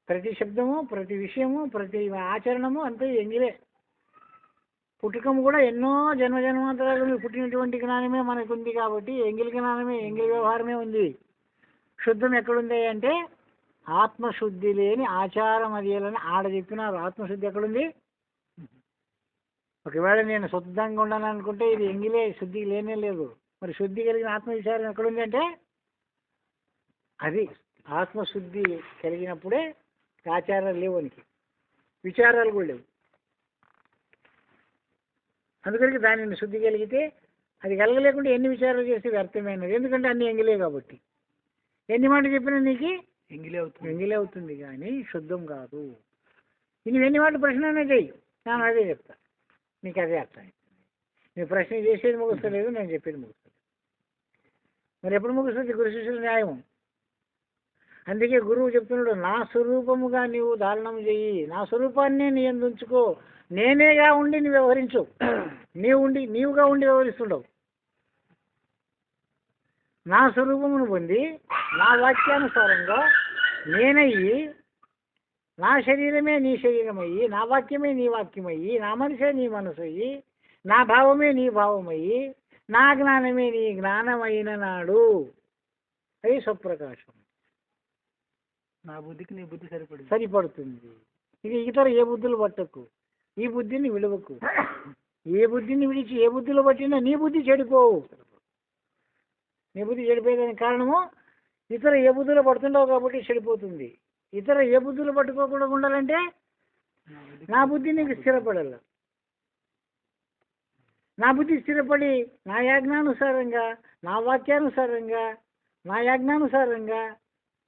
ప్రతి శబ్దము, ప్రతి విషయము, ప్రతి ఆచరణము అంతే ఎంగిలే. పుట్టుకము కూడా ఎన్నో జన్మజన్మాంతరాలు పుట్టినటువంటి జ్ఞానమే మనకు ఉంది కాబట్టి ఎంగిలి జ్ఞానమే, ఎంగిలి వ్యవహారమే ఉంది. శుద్ధం ఎక్కడుంది అంటే ఆత్మశుద్ధి లేని ఆచారం అదేలని ఆడ చెప్పినారు. ఆత్మశుద్ధి ఎక్కడుంది? ఒకవేళ నేను శుద్ధంగా ఉండాలని అనుకుంటే ఇది ఎంగిలే, శుద్ధి లేనే లేదు. మరి శుద్ధి కలిగిన ఆత్మవిచారం ఎక్కడుంది అంటే అది ఆత్మశుద్ధి కలిగినప్పుడే ఆచారాలు లేవు, అనికి విచారాలు కూడా లేవు. అందుకని దానిని శుద్ధి కలిగితే అది కలగలేకుండా ఎన్ని విచారాలు చేస్తే వ్యర్థమైనది. ఎందుకంటే అన్ని ఎంగిలే కాబట్టి. ఎన్ని మాట చెప్పినా నీకు ఎంగిలే అవుతుంది కానీ శుద్ధం కాదు. నువ్వు ఎన్ని మాట ప్రశ్న చెయ్యి, నేను అదే చెప్తా, నీకు అదే అర్థం. నువ్వు ప్రశ్న చేసేది ముగుస్తలేదు, నేను చెప్పేది ముగుస్తుంది. మరి ఎప్పుడు ముగుస్తుంది? గురు శిష్యుల న్యాయం. అందుకే గురువు చెప్తున్నాడు, నా స్వరూపముగా నీవు ధారణం చెయ్యి, నా స్వరూపాన్ని నీ యందు ఉంచుకో, నేనేగా ఉండి నువ్వు వ్యవహరించు. నీవుగా ఉండి వ్యవహరిస్తుండవు. నా స్వరూపమును పొంది నా వాక్యానుసారంగా నేనయ్యి, నా శరీరమే నీ శరీరమయ్యి, నా వాక్యమే నీ వాక్యమయ్యి, నా మనసే నీ మనసు అయ్యి, నా భావమే నీ భావమయ్యి, నా జ్ఞానమే నీ జ్ఞానమైన నాడు అది స్వప్రకాశం. నా బుద్ధికి నీ బుద్ధి సరిపడుతుంది. ఇది ఇతర ఏ బుద్ధులు పట్టకు, ఈ బుద్ధిని విలువకు. ఏ బుద్ధిని విడిచి ఏ బుద్ధిలో పట్టినా నీ బుద్ధి చెడిపోవు. నీ బుద్ధి చెడిపోయేదానికి కారణము ఇతర ఏ బుద్ధిలో పడుతుండవు కాబట్టి చెడిపోతుంది. ఇతర ఏ బుద్ధులు పట్టుకోకుండా ఉండాలంటే నా బుద్ధి నీకు స్థిరపడాలి. నా బుద్ధి స్థిరపడి నా యాజ్ఞానుసారంగా, నా వాక్యానుసారంగా, నా యాజ్ఞానుసారంగా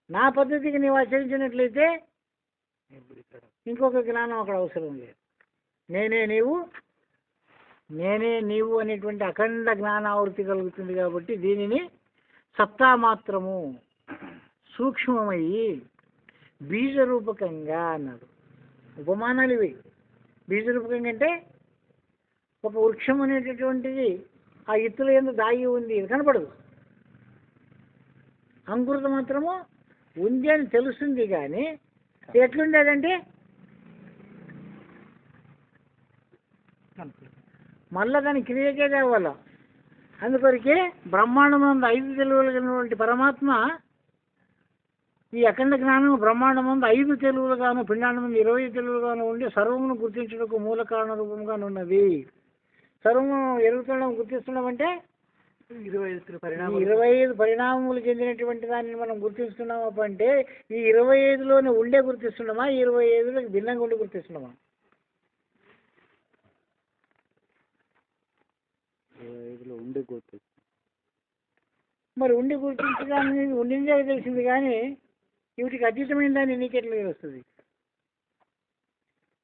నా పద్ధతికి నీవు ఆచరించినట్లయితే ఇంకొక జ్ఞానం అక్కడ అవసరం లేదు. నేనే నీవు అనేటువంటి అఖండ జ్ఞానావృత్తి కలుగుతుంది. కాబట్టి దీనిని సత్తా మాత్రము సూక్ష్మమయ్యి బీజరూపకంగా అన్నాడు. ఉపమానాలు ఇవి. బీజరూపకంగా అంటే ఒక వృక్షం అనేటటువంటిది ఆ ఇత్తుల యందు దాగి ఉంది, ఇది కనపడదు. అంకురత మాత్రము ఉంది అని తెలుస్తుంది, కానీ ఎట్లుండేదంటే మళ్ళా దాని క్రియకే తేవాల. అందుకొరకే బ్రహ్మాండమందు 5 తెలుగులుగానటువంటి పరమాత్మ ఈ అఖండ జ్ఞానం బ్రహ్మాండమందు 5 తెలుగులుగాను, పిండాండమందు 20 తెలుగులుగాను ఉండి సర్వమును గుర్తించుటకు మూల కారణ రూపంగా ఉన్నది. సర్వము ఎరుగుతుండడం గుర్తిస్తుండడం అంటే 25 పరిణామములు చెందినటువంటి దాన్ని మనం గుర్తిస్తున్నామా అంటే ఈ 25లోనే ఉండే గుర్తిస్తున్నామా, 25లోకి భిన్నంగా ఉండి గుర్తిస్తున్నామా? 25లో ఉండి గుర్తిస్తుంది. మరి ఉండి గుర్తించడానికి ఉండిందే తెలిసింది, కానీ వీటికి అతీతమైన దాన్ని నీకెట్లా వస్తుంది?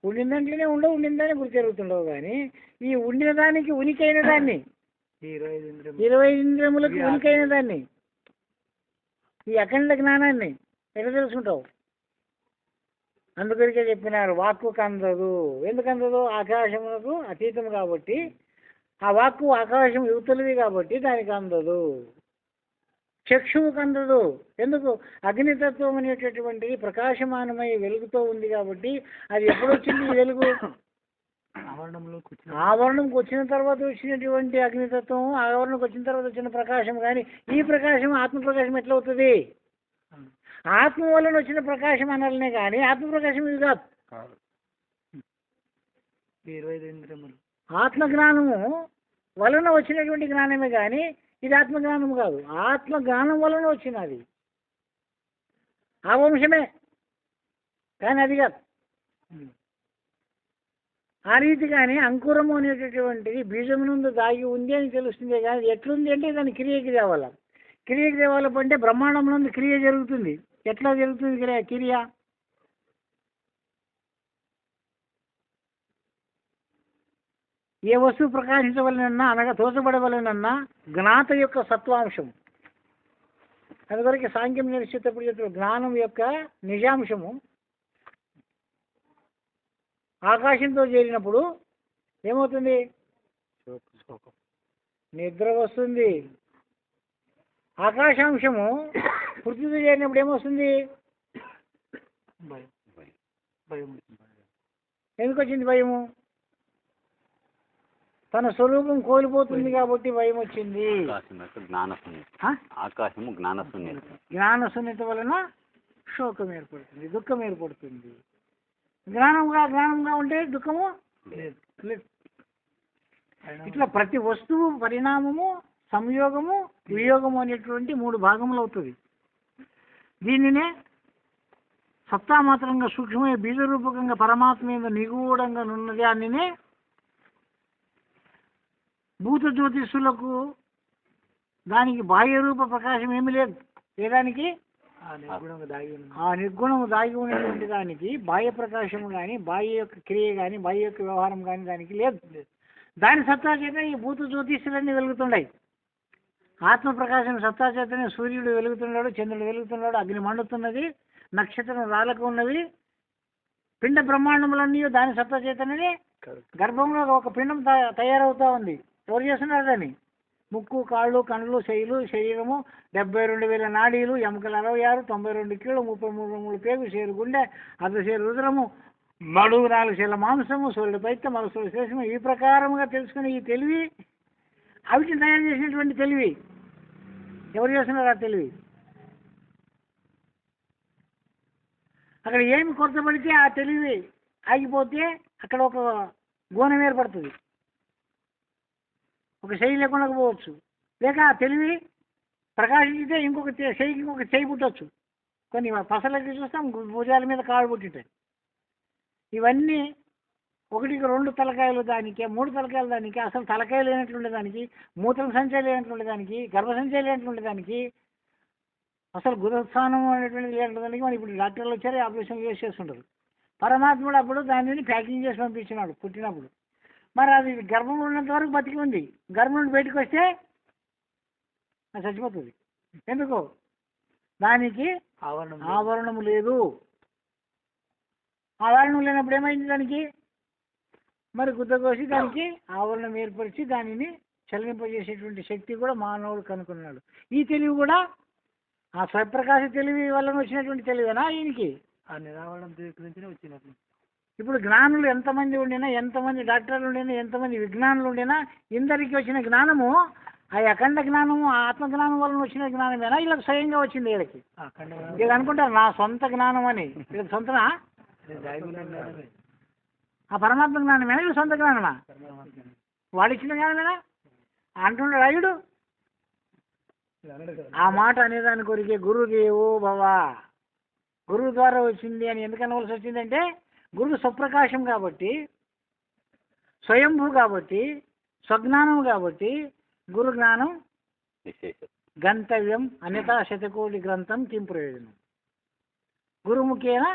ఉండిన దాంట్లోనే ఉండవు, ఉండిన దాన్ని గుర్తెరుగుతుండవు, కానీ ఈ ఉండిన దానికి ఉనికి అయిన దాన్ని, 25 ఇంద్రియములకు ఉనికి అయిన దాన్ని, ఈ అఖండ జ్ఞానాన్ని ఎట్లా తెలుసుకుంటావు? అందుకొరికే చెప్పినారు వాక్కుకు అందదు. ఎందుకు అందదు? ఆకాశమునకు అతీతం కాబట్టి. ఆ వాక్కు ఆకాశం యువతలది కాబట్టి దానికి అందదు. చక్షువుకు అందదు. ఎందుకు? అగ్నితత్వం అనేటటువంటిది ప్రకాశమానమై వెలుగుతూ ఉంది కాబట్టి అది ఎప్పుడు వచ్చింది ఈ వెలుగు? ఆవరణంకి వచ్చిన తర్వాత వచ్చినటువంటి అగ్నితత్వం, ఆవరణకు వచ్చిన తర్వాత వచ్చిన ప్రకాశం. కానీ ఈ ప్రకాశం ఆత్మప్రకాశం ఎట్లా అవుతుంది? ఆత్మ వలన వచ్చిన ప్రకాశం అనాలనే కానీ ఆత్మప్రకాశం ఇది కాదు. 25 ఇంద్రియములు ఆత్మజ్ఞానము వలన వచ్చినటువంటి జ్ఞానమే కానీ ఇది ఆత్మజ్ఞానం కాదు. ఆత్మజ్ఞానం వలన వచ్చినది ఆ వంశమే, కానీ అది కాదు. ఆ రీతిగానే అంకురము అనేటటువంటిది బీజమునందు దాగి ఉంది అని తెలుస్తుంది, కానీ ఎట్లుంది అంటే దాని క్రియకి తేవాల. క్రియకి తేవాలంటే బ్రహ్మాండమునందు క్రియ జరుగుతుంది. ఎట్లా జరుగుతుంది క్రియ? ఏ వస్తువు ప్రకాశించవలనన్నా అనగా తోచబడవలనన్నా జ్ఞాత యొక్క సత్వాంశం. అందువరకు సాంఖ్యం నేర్చేటప్పుడు చెప్తారు జ్ఞానం యొక్క నిజాంశము ఆకాశంతో చేరినప్పుడు ఏమవుతుంది? నిద్ర వస్తుంది. ఆకాశాంశము పృథ్వీతో చేరినప్పుడు ఏమొస్తుంది? ఎందుకు వచ్చింది భయము? తన స్వరూపం కోల్పోతుంది కాబట్టి భయం వచ్చింది. ఆకాశము జ్ఞానశూన్యత వలన శోకం ఏర్పడుతుంది, దుఃఖం ఏర్పడుతుంది. జ్ఞానంగా ఉంటే దుఃఖము లేదు. ఇట్లా ప్రతి వస్తువు పరిణామము, సంయోగము, వియోగము అనేటువంటి 3 భాగములు అవుతుంది. దీనినే సత్తామాత్రంగా సూక్ష్మమైన బీజరూపకంగా పరమాత్మ మీద నిగూఢంగా నున్నది. దానినే భూత జ్యోతిష్యులకు దానికి బాహ్య రూప ప్రకాశం ఏమీ లేదు. ఏదానికి? ఆ నిర్గుణము దాగి ఉన్నటువంటి దానికి బాహ్య ప్రకాశం కానీ, బాహ్య యొక్క క్రియ కానీ, బాహ్య యొక్క వ్యవహారం కానీ దానికి లేదు. దాని సత్తా చేత ఈ భూత జ్యోతిష్యులన్నీ వెలుగుతున్నాయి. ఆత్మ ప్రకాశం సత్తా చేతనే సూర్యుడు వెలుగుతున్నాడు, చంద్రుడు వెలుగుతున్నాడు, అగ్ని మండుతున్నది, నక్షత్రం రాళ్ళకు ఉన్నది. పిండ బ్రహ్మాండములన్నీ దాని సత్తా చేతనే గర్భంలో ఒక పిండం తయారవుతా ఉంది. ఎవరు చేస్తున్నారు దాన్ని? ముక్కు, కాళ్ళు, కళ్ళు, చెయ్యిలు, శరీరము, 72,000 నాడీలు, ఎముకలు 66, 92 కీళ్ళు, 33 పేగు, సేరు గుండె, అర్ధసేరు రుద్రము, 4 శీల మాంసము, సూర్యుడు పైత్యం, మరసూరు శేషము. ఈ ప్రకారముగా తెలుసుకుని ఈ తెలివి అవిటిని తయారు చేసినటువంటి తెలివి ఎవరు చేస్తున్నారు? ఆ తెలివి అక్కడ ఏమి కొరత పడితే ఆ తెలివి ఆగిపోతే అక్కడ ఒక గోణం ఏర్పడుతుంది, ఒక చెయ్యి లేకుండా పోవచ్చు. లేక ఆ తెలివి ప్రకాశించితే ఇంకొక చెయ్యికి ఇంకొక చెయ్యి పుట్టవచ్చు. కొన్ని పసలకి చూస్తాం భుజాల మీద కాళ్ళు పుట్టింటాయి. ఇవన్నీ ఒకటికి 2 తలకాయలు దానికి, 3 తలకాయలు దానికి, అసలు తలకాయ లేనట్లుండే దానికి, మూత్రం సంచయం లేనట్లుండే దానికి, గర్భసంచయం లేనట్లుండే దానికి, అసలు గుదస్థానం అనేటువంటిది లేనట్టు దానికి మనం ఇప్పుడు డాక్టర్లు వచ్చారు ఆపరేషన్ చేస్తుంటారు. పరమాత్ముడు అప్పుడు దానిని ప్యాకింగ్ చేసి పంపించినాడు పుట్టినప్పుడు. మరి అది గర్భంలో ఉన్నంత వరకు బతికి ఉంది. గర్భం నుండి బయటకు వస్తే అది చచ్చిపోతుంది. ఎందుకు? దానికి ఆవరణము లేదు. ఆవరణం లేనప్పుడు ఏమైంది దానికి? మరి గుద్ద కోసి దానికి ఆవరణం ఏర్పరిచి దానిని చలనింపజేసేటువంటి శక్తి కూడా మానవుడు కనుక్కున్నాడు. ఈ తెలివి కూడా ఆ స్వప్రకాశ తెలివి వల్ల వచ్చినటువంటి తెలివేనా ఈయనకి? ఆ నిరావరణ గురించినే వచ్చినట్లు. ఇప్పుడు జ్ఞానులు ఎంతమంది ఉండినా, ఎంతమంది డాక్టర్లు ఉండినా, ఎంతమంది విజ్ఞానులు ఉండినా, ఇందరికి వచ్చిన జ్ఞానము ఆ అఖండ జ్ఞానము, ఆ ఆత్మజ్ఞానం వలన వచ్చిన జ్ఞానమేనా వీళ్ళకి స్వయంగా వచ్చింది? వీళ్ళకి ఇది అనుకుంటారు నా సొంత జ్ఞానం అని. వీళ్ళకి సొంతనా? ఆ పరమాత్మ జ్ఞానమేనా వీళ్ళు సొంత జ్ఞానమా? వాడు ఇచ్చిన జ్ఞానమేనా అంటున్నాడు రాయుడు. ఆ మాట అనేదాని కొరికే గురుదేవో భవ, గురువు ద్వారా వచ్చింది అని ఎందుకు అనవలసి వచ్చిందంటే, గురువు స్వప్రకాశం కాబట్టి, స్వయంభూ కాబట్టి, స్వజ్ఞానం కాబట్టి గురు జ్ఞానం గంతవ్యం అన్యథా శతకోటి గ్రంథం కిం ప్రయోజనం, గురుముఖేన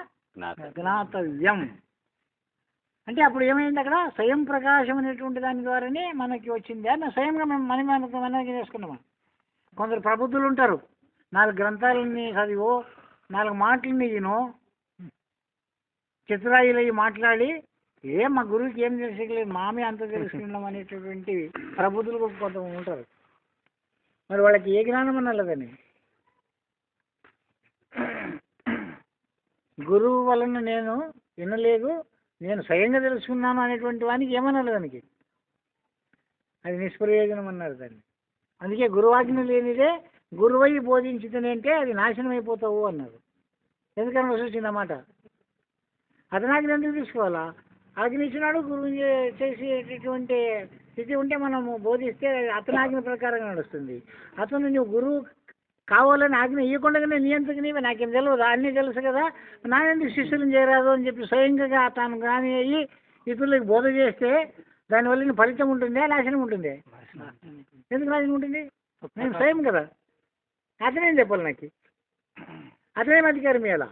జ్ఞాతవ్యం. అంటే అప్పుడు ఏమైంది? అక్కడ స్వయం ప్రకాశం అనేటువంటి దాని ద్వారానే మనకి వచ్చింది. అని స్వయంగా మేము మనకి చేసుకున్నామా? కొందరు ప్రబుద్ధులు ఉంటారు, 4 గ్రంథాలని చదివో, 4 మాటలని ఈయనో చతురాయిలయ్యి మాట్లాడి మా గురువుకి ఏం తెలుసుకోలేదు, మామే అంత తెలుసుకున్నాం అనేటటువంటి ప్రబుద్ధులు కూడా కొంతమంది ఉంటారు. మరి వాళ్ళకి ఏ జ్ఞానం అన్నలేదని? గురువు వలన నేను వినలేదు, నేను స్వయంగా తెలుసుకున్నాను అనేటువంటి వానికి ఏమనాలి దానికి? అది నిష్ప్రయోజనం అన్నారు దాన్ని. అందుకే గురువాజ్ఞ లేనిదే గురువై బోధించుతనే అంటే అది నాశనం అయిపోతావు అన్నారు. ఎందుకని వచ్చింది అన్నమాట. అతనాజ్ఞ ఎందుకు తీసుకోవాలా? ఆజ్ఞ ఇచ్చినాడు, గురువు చేసేటటువంటి స్థితి ఉంటే మనము బోధిస్తే అతనాజ్ఞ ప్రకారంగా నడుస్తుంది. అతను నువ్వు గురువు కావాలని ఆజ్ఞ ఇవ్వకుండానే నీ అంతకు నీవే నాకేం తెలియదు, అన్నీ తెలుసు కదా, నాకెందుకు శిష్యులను చేయరాదు అని చెప్పి స్వయంగా తాను జ్ఞాని అయ్యి ఇతరులకు బోధ చేస్తే దానివల్ల ఫలితం ఉంటుందే, నాశనం ఉంటుందే? ఎందుకు నాశనం ఉంటుంది? నేను స్వయం కదా, అతనేం చెప్పాలి నాకు? అతనేం అధికారం ఇవ్వాలా?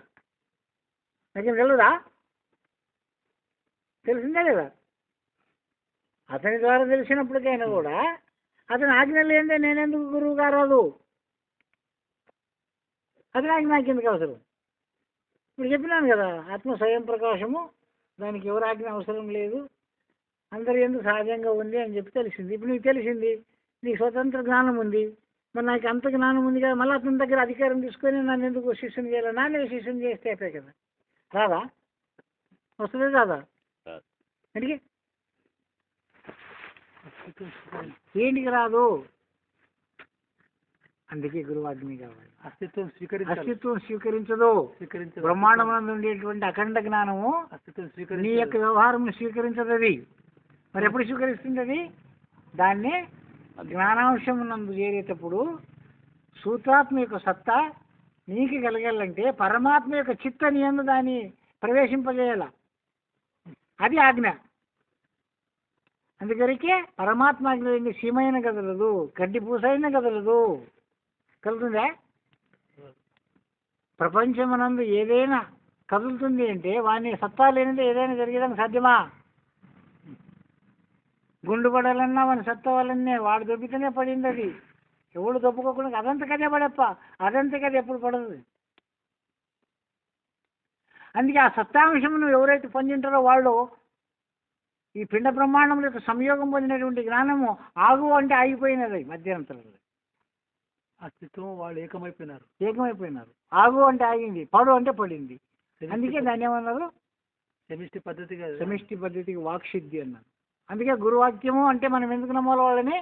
నాకేం తెలియదా? తెలిసిందే కదా. అతని ద్వారా తెలిసినప్పటికైనా కూడా అతని ఆజ్ఞ లేదే నేనెందుకు గురువు కారాదు? అతని ఆజ్ఞ నాకు ఎందుకు అవసరం? ఇప్పుడు చెప్పినాను కదా, ఆత్మ స్వయం ప్రకాశము, దానికి ఎవరి ఆజ్ఞ అవసరం లేదు, అందరి ఎందుకు సహజంగా ఉంది అని చెప్పి తెలిసింది. ఇప్పుడు నీకు తెలిసింది, నీకు స్వతంత్ర జ్ఞానం ఉంది, మరి నాకు అంత జ్ఞానం ఉంది కదా, మళ్ళీ అతని దగ్గర అధికారం తీసుకొని నన్ను ఎందుకు శిష్యుని చేయాలి? నానే శిష్యుని చేస్తే అయిపోయి కదా. రాదా? వస్తుంది రాదా? అడిగి ఏంటికి రాదు? అందుకే గురువాజ్ఞ కావాలి. అస్తిత్వం స్వీకరించదు. బ్రహ్మాండమునందు ఉండేటువంటి అఖండ జ్ఞానము నీ యొక్క వ్యవహారం స్వీకరించదు. అది మరి ఎప్పుడు స్వీకరిస్తుంది? అది దాన్ని జ్ఞానాంశం నందు చేరేటప్పుడు సూత్రాత్మ యొక్క సత్తా నీకు కలగాలంటే పరమాత్మ యొక్క చిత్త నీ యందు దాన్ని ప్రవేశింపజేయాల. అది ఆజ్ఞ. అందుకరికే పరమాత్మ ఆజ్ఞ సీమైన కదలదు, గడ్డి పూసైన కదలదు. కలుగుతుందా? ప్రపంచమునందు ఏదైనా కదులుతుంది అంటే వాని సత్తా లేనిదే ఏదైనా జరిగేదానికి సాధ్యమా? గుండు పడాలన్నా వాని సత్తా వల్లనే, వాడు దొబ్బితేనే పడింది. అది ఎవడు దొబ్బుకోకుండా అదంతకదే పడప్ప, అదంతకది ఎప్పుడు పడదు. అందుకే ఆ సత్తాంశమును ఎవరైతే పొందింటారో వాళ్ళు ఈ పిండ బ్రహ్మాండముల యొక్క సంయోగం పొందినటువంటి జ్ఞానము ఆగు అంటే ఆగిపోయినది మధ్యంతరంలో. అస్తిత్వం వాళ్ళు ఏకమైపోయినారు. ఆగు అంటే ఆగింది, పడు అంటే పడింది. అందుకే దాన్ని ఏమన్నారు? సమిష్టి పద్ధతికి వాక్సిద్ధి అన్నారు. అందుకే గురువాక్యము అంటే మనం ఎందుకు నమ్మాలి? వాళ్ళని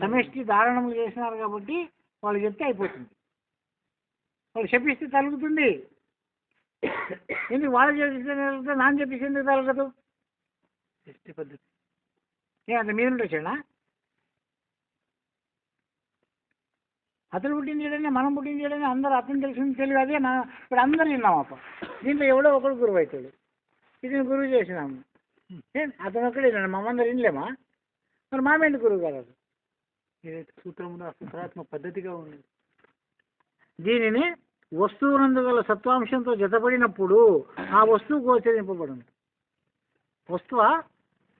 సమిష్టి ధారణములు చేసినారు కాబట్టి వాళ్ళు చెప్తే అయిపోతుంది. వాళ్ళు చెప్పిస్తే తలుగుతుంది. ఎందుకు వాళ్ళు చెప్పిస్తే నాన్న చెప్పిస్తే ఎందుకు తలగదు? సృష్టి పద్ధతి అంత మీద నుండి వచ్చాడా? అతను పుట్టింది చేయడని మనం పుట్టింది చేయడని అందరూ అతను తెలిసింది తెలివి అదే నా ఇప్పుడు అందరూ విన్నామప్ప. దీంట్లో ఎవడో ఒకడు గురువు అవుతాడు. ఇది గురువు చేసినాము అతను ఒక్కడే మమ్మందరూ వినలేమా? మరి మామేంటి గురువు కాదు. అది ఏదైతే సూత్రం ఉందో ఆ సూత్రాత్మక పద్ధతిగా ఉంది. దీనిని వస్తువునందు గల సత్వాంశంతో జతపడినప్పుడు ఆ వస్తువు గోచరింపబడును. వస్తువు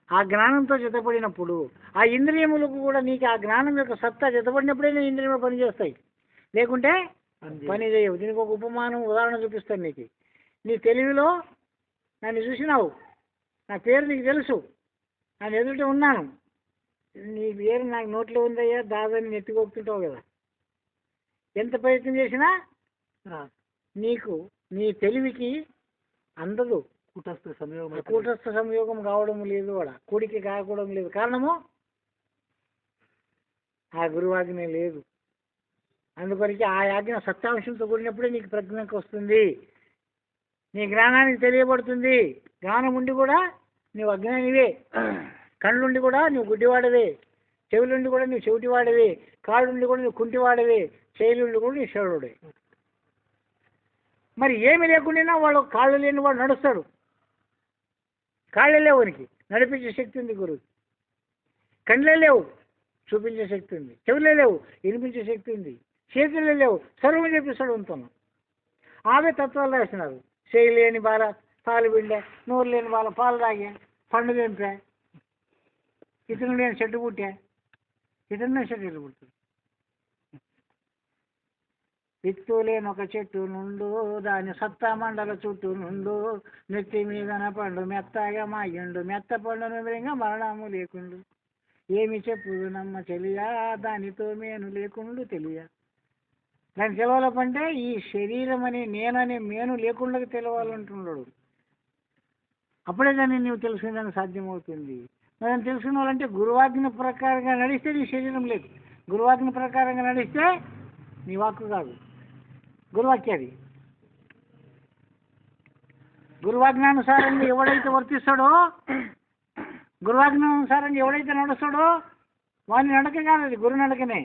ఆ జ్ఞానంతో జతపడినప్పుడు ఆ ఇంద్రియములకు కూడా నీకు ఆ జ్ఞానం యొక్క సత్తా జతపడినప్పుడే నీ ఇంద్రియములు పనిచేస్తాయి, లేకుంటే పని చేయవు. దీనికి ఒక ఉపమానం ఉదాహరణ చూపిస్తాను నీకు. నీ తెలివిలో నన్ను చూసినావు, నా పేరు నీకు తెలుసు, నేను ఎదుట ఉన్నాను, నీ పేరు నాకు నోట్లో ఉందయ్యా దాదని నెత్తికొక్తుంటావు కదా. ఎంత ప్రయత్నం చేసినా నీకు నీ తెలివికి అందదు. కూటస్థ సంయోగం కావడం లేదు, వాడ కూడికి కాకూడడం లేదు. కారణము ఆ గురువాజ్ఞ లేదు. అందుకొరికి ఆ యాజ్ఞ సత్యాంశంతో కూడినప్పుడే నీకు ప్రజ్ఞకు వస్తుంది, నీ జ్ఞానానికి తెలియబడుతుంది. జ్ఞానం ఉండి కూడా నువ్వు అజ్ఞానివే, కళ్ళుండి కూడా నువ్వు గుడ్డివాడవే, చెవులుండి కూడా నువ్వు చెవిటివాడవే, కాళ్ళుండి కూడా నువ్వు కుంటివాడవే, చేయులుండి కూడా నువ్వు శరుడే. మరి ఏమి లేకుండా వాడు కాళ్ళు లేని వాడు నడుస్తాడు. కాళ్ళే లేవు వానికి, నడిపించే శక్తి ఉంది గురువుకి. కళ్ళే లేవు, చూపించే శక్తి ఉంది. చెవులే లేవు, వినిపించే శక్తి ఉంది. చేతులే లేవు, సర్వం చేపిస్తాడు ఉంటున్నాం. ఆవే తత్వాలు రాసినారు. చేయి లేని బాల పాలు పిండే, నోరు లేని బాల పాలు తాగే, పండు తెంపా, ఇతను లేని చెట్టు పుట్టా, ఇతను చెట్టు పుట్టాడు. విత్తు లేని ఒక చెట్టు నుండు, దాని సత్తా మండల చుట్టూ నుండు, నెత్తి మీదన పండు మెత్తగా మాగిండు, మెత్త పండును మృంగ మరణము లేకుండు. ఏమి చెప్పుదు నమ్మ చెలియా, దానితో మేను లేకుండు తెలియ. దాని తెలవాలంటే ఈ శరీరం అని నేననే మేను లేకుండా తెలవాలంటున్నాడు. అప్పుడే దాన్ని నువ్వు తెలుసుకునేదానికి సాధ్యమవుతుంది. మనం తెలుసుకున్నావాలంటే గురువాజ్ఞ ప్రకారంగా నడిస్తే నీ శరీరం లేదు. గురువాజ్ఞ ప్రకారంగా నడిస్తే నీ వాక్కు కాదు, గురువాక్యాది. గురువాజ్ఞానుసారంగా ఎవడైతే వర్తిస్తాడో, గురువాజ్ఞానుసారంగా ఎవడైతే నడుస్తాడో వాని నడక కాదు, అది గురు నడకనే.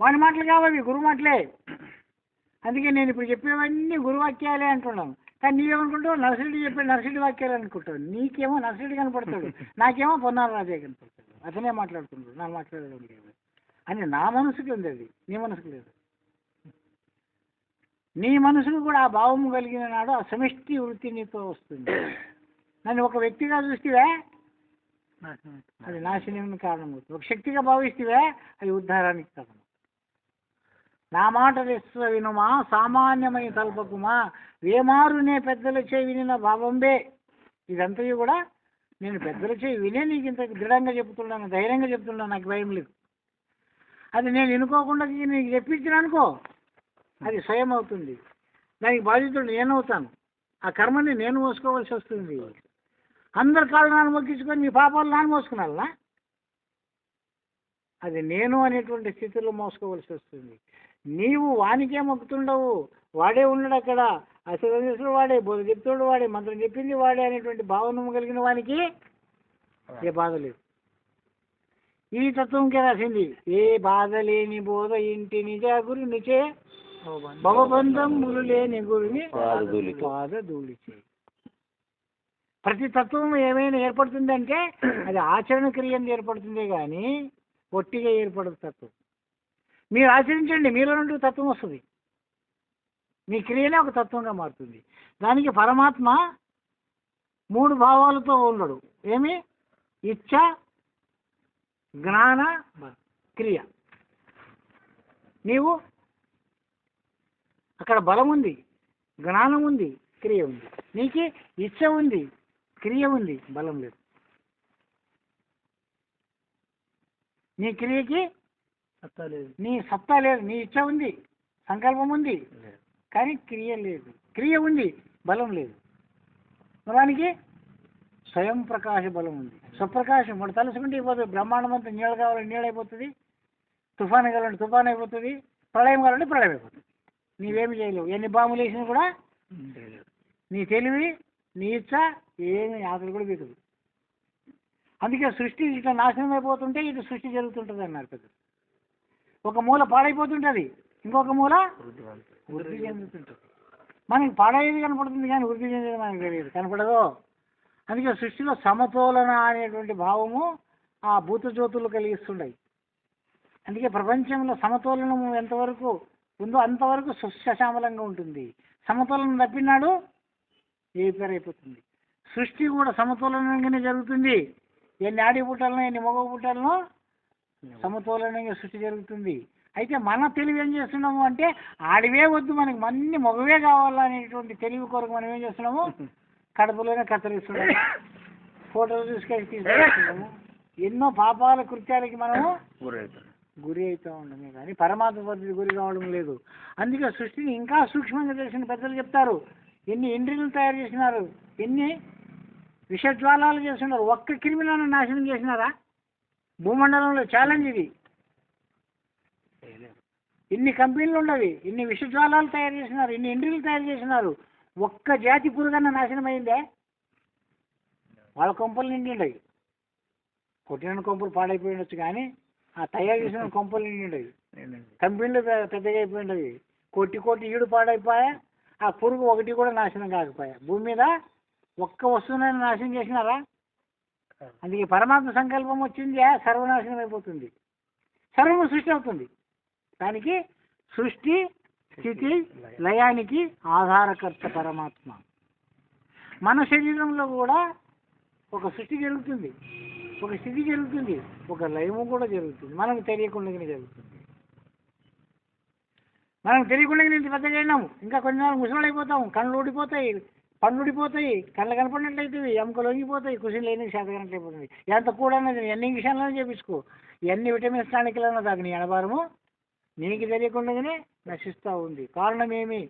వాని మాటలు కావాలి, గురువు మాటలే. అందుకే నేను ఇప్పుడు చెప్పేవన్నీ గురువాక్యాలే అంటున్నాను. కానీ నీవేమనుకుంటావు, నరసింహుడు చెప్పే నరసింహుడి వాక్యాలు అనుకుంటావు. నీకేమో నరసింహుడు కనపడతాడు, నాకేమో పొన్నాల రాజే కనపడతాడు. అతనే మాట్లాడుతున్నాడు, నాకు మాట్లాడడం లేదు అని నా మనసుకి ఉంది. అది నీ మనసుకు లేదు. నీ మనసుకు కూడా ఆ భావము కలిగిన నాడు ఆ సమిష్టి వృత్తి నీతో వస్తుంది. నన్ను ఒక వ్యక్తిగా చూస్తేవే అది నాశనానికి కారణమవుతుంది. ఒక శక్తిగా భావిస్తేవే అది ఉద్ధారానికి కారణం. నా మాట విశ్వ వినుమా, సామాన్యమై తల్పకుమా, వేమారునే పెద్దల చేయి వినిన భావంబే. ఇదంతా కూడా నేను పెద్దల చేయి వినే నీకు ఇంత దృఢంగా చెప్తున్నాను, ధైర్యంగా చెప్తున్నాను, నాకు భయం లేదు. అది నేను వినుకోకుండా నీకు చెప్పించిన అనుకో, అది స్వయం అవుతుంది. దానికి బాధితుడు నేనవుతాను. ఆ కర్మని నేను మోసుకోవాల్సి వస్తుంది. అందరు కాళ్ళు నాన్న మొక్కించుకొని నీ పాపాలు నాన్న మోసుకున్నానా? అది నేను అనేటువంటి స్థితిలో మోసుకోవాల్సి వస్తుంది. నీవు వానికే మొక్కుతుండవు, వాడే ఉన్నాడు అక్కడ, అసలు వాడే, బోధ చెప్తాడు వాడే, మంత్రం చెప్పింది వాడే అనేటువంటి భావన కలిగిన వానికి ఏ బాధ లేదు. ఈ తత్వంకే రాసింది, ఏ బాధ లేని బోధ ఇంటి నిజ గురునిచే, భవబంధములు లేని గురిని పాదధూళిచే. ప్రతి తత్వం ఏమైనా ఏర్పడుతుందంటే అది ఆచరణ క్రియంగా ఏర్పడుతుందే కానీ ఒట్టిగా ఏర్పడదు తత్వం. మీరు ఆచరించండి, మీలో నుండి తత్వం వస్తుంది. మీ క్రియనే ఒక తత్వంగా మారుతుంది. దానికి పరమాత్మ 3 భావాలతో ఉండడు. ఏమి? ఇచ్ఛ, జ్ఞాన, క్రియ. నీవు అక్కడ బలం ఉంది, జ్ఞానం ఉంది, క్రియ ఉంది. నీకు ఇచ్ఛ ఉంది, క్రియ ఉంది, బలం లేదు. నీ క్రియకి సత్తా లేదు, నీ సత్తా లేదు. నీ ఇచ్ఛ ఉంది, సంకల్పం ఉంది, కానీ క్రియ లేదు. క్రియ ఉంది, బలం లేదు. దానికి స్వయం ప్రకాశ బలం ఉంది, స్వప్రకాశం. వాడు తలుసుకుంటే అయిపోతుంది. బ్రహ్మాండం అంతా నీళ్ళు కావాలంటే నీళ్ళు అయిపోతుంది, తుఫాను కావాలంటే తుఫాను అయిపోతుంది, ప్రళయం కావాలంటే ప్రళయం అయిపోతుంది. నీవేమి చేయలేవు. ఎన్ని బాంబులు వేసినా కూడా చేయలేవు. నీ తెలివి, నీ ఇచ్చ ఏమి ఆకలి కూడా బీకదు. అందుకే సృష్టి ఇట్లా నాశనం అయిపోతుంటే ఇటు సృష్టి జరుగుతుంటుంది అన్నారు పెద్దలు. ఒక మూల పాడైపోతుంటుంది, ఇంకొక మూల వృద్ధి చెందుతుంటుంది. మనకి పాడేది కనపడుతుంది కానీ వృద్ధి చెందేది మనకు తెలియదు, కనపడదు. అందుకే సృష్టిలో సమతోలన అనేటువంటి భావము ఆ భూతజ్యోతులు కలిగిస్తున్నాయి. అందుకే ప్రపంచంలో సమతోలనము ఎంతవరకు ఉందో అంతవరకు సస్యశ్యామలంగా ఉంటుంది. సమతోలనం తప్పినాడు ఏపరైపోతుంది. సృష్టి కూడా సమతోలనంగానే జరుగుతుంది. ఎన్ని ఆడి పుట్టాలనో ఎన్ని మగ పుట్టాలనో సమతోలనంగా సృష్టి జరుగుతుంది. అయితే మన తెలివి ఏం చేస్తున్నాము అంటే ఆడివే వద్దు, మనకి అన్ని మగవే కావాలనేటువంటి తెలివి కొరకు మనం ఏం చేస్తున్నాము, కడుపులోనే కత్తిరిస్తున్నాము, ఫోటోలు తీసుకెళ్ళి ఎన్నో పాపాల కృత్యాలకి మనము గురి అవుతూ ఉండమే కానీ పరమాత్మ పద్ధతి గురి కావడం లేదు. అందుకే సృష్టిని ఇంకా సూక్ష్మంగా చేసిన పెద్దలు చెప్తారు. ఎన్ని ఇంద్రియాలు తయారు చేసినారు, ఎన్ని విషజ్వాలాలు చేస్తున్నారు. ఒక్క క్రిమినల్ని నాశనం చేసినారా? భూమండలంలో ఛాలెంజ్ ఇది. ఇన్ని కంపెనీలు ఉండవి, ఇన్ని విషజ్వాలాలు తయారు చేసినారు, ఇన్ని ఇంద్రియాలు తయారు చేసినారు. ఒక్క జాతి పురుగన్న నాశనం అయిందే? వాళ్ళ కొంపలు నిండి ఉండవు. కొట్టిన కొంపలు పాడైపోయి ఉండొచ్చు కానీ ఆ తయారు చేసిన కొంపలు నిండి ఉండవు. కంపెనీలు పెద్దగా అయిపోయి ఉండవు. కోటి ఈడు పాడైపోయా, ఆ పురుగు ఒకటి కూడా నాశనం కాకపోయా. భూమి మీద ఒక్క వస్తువునైనా నాశనం చేసినారా? అందుకే పరమాత్మ సంకల్పం వచ్చింది, సర్వనాశనం అయిపోతుంది, సర్వము సృష్టి అవుతుంది. దానికి సృష్టి స్థితి లయానికి ఆధారకర్త పరమాత్మ. మన శరీరంలో కూడా ఒక సృష్టి జరుగుతుంది, ఒక స్థితి జరుగుతుంది, ఒక లయము కూడా జరుగుతుంది. మనకు తెలియకుండానే జరుగుతుంది. మనం తెలియకుండానే ఇంత పెద్దగా అయినాము. ఇంకా కొన్ని నెలలు ముసలు అయిపోతాము, కళ్ళు ఊడిపోతాయి, పండ్లు ఊడిపోతాయి, కళ్ళు కనపడినట్లయితే ఎముకలు లొంగిపోతాయి, కుసిలు లేని శాతకనట్లు అయిపోతుంది. ఎంత కూడా ఎన్ని ఇంజక్షన్లను చేపించుకో, ఎన్ని విటమిన్స్ టానిక్లన్నా దాకా నీ ఎడబారము నీకు తెలియకుండానే నశిస్తూ ఉంది. కారణం ఏమి?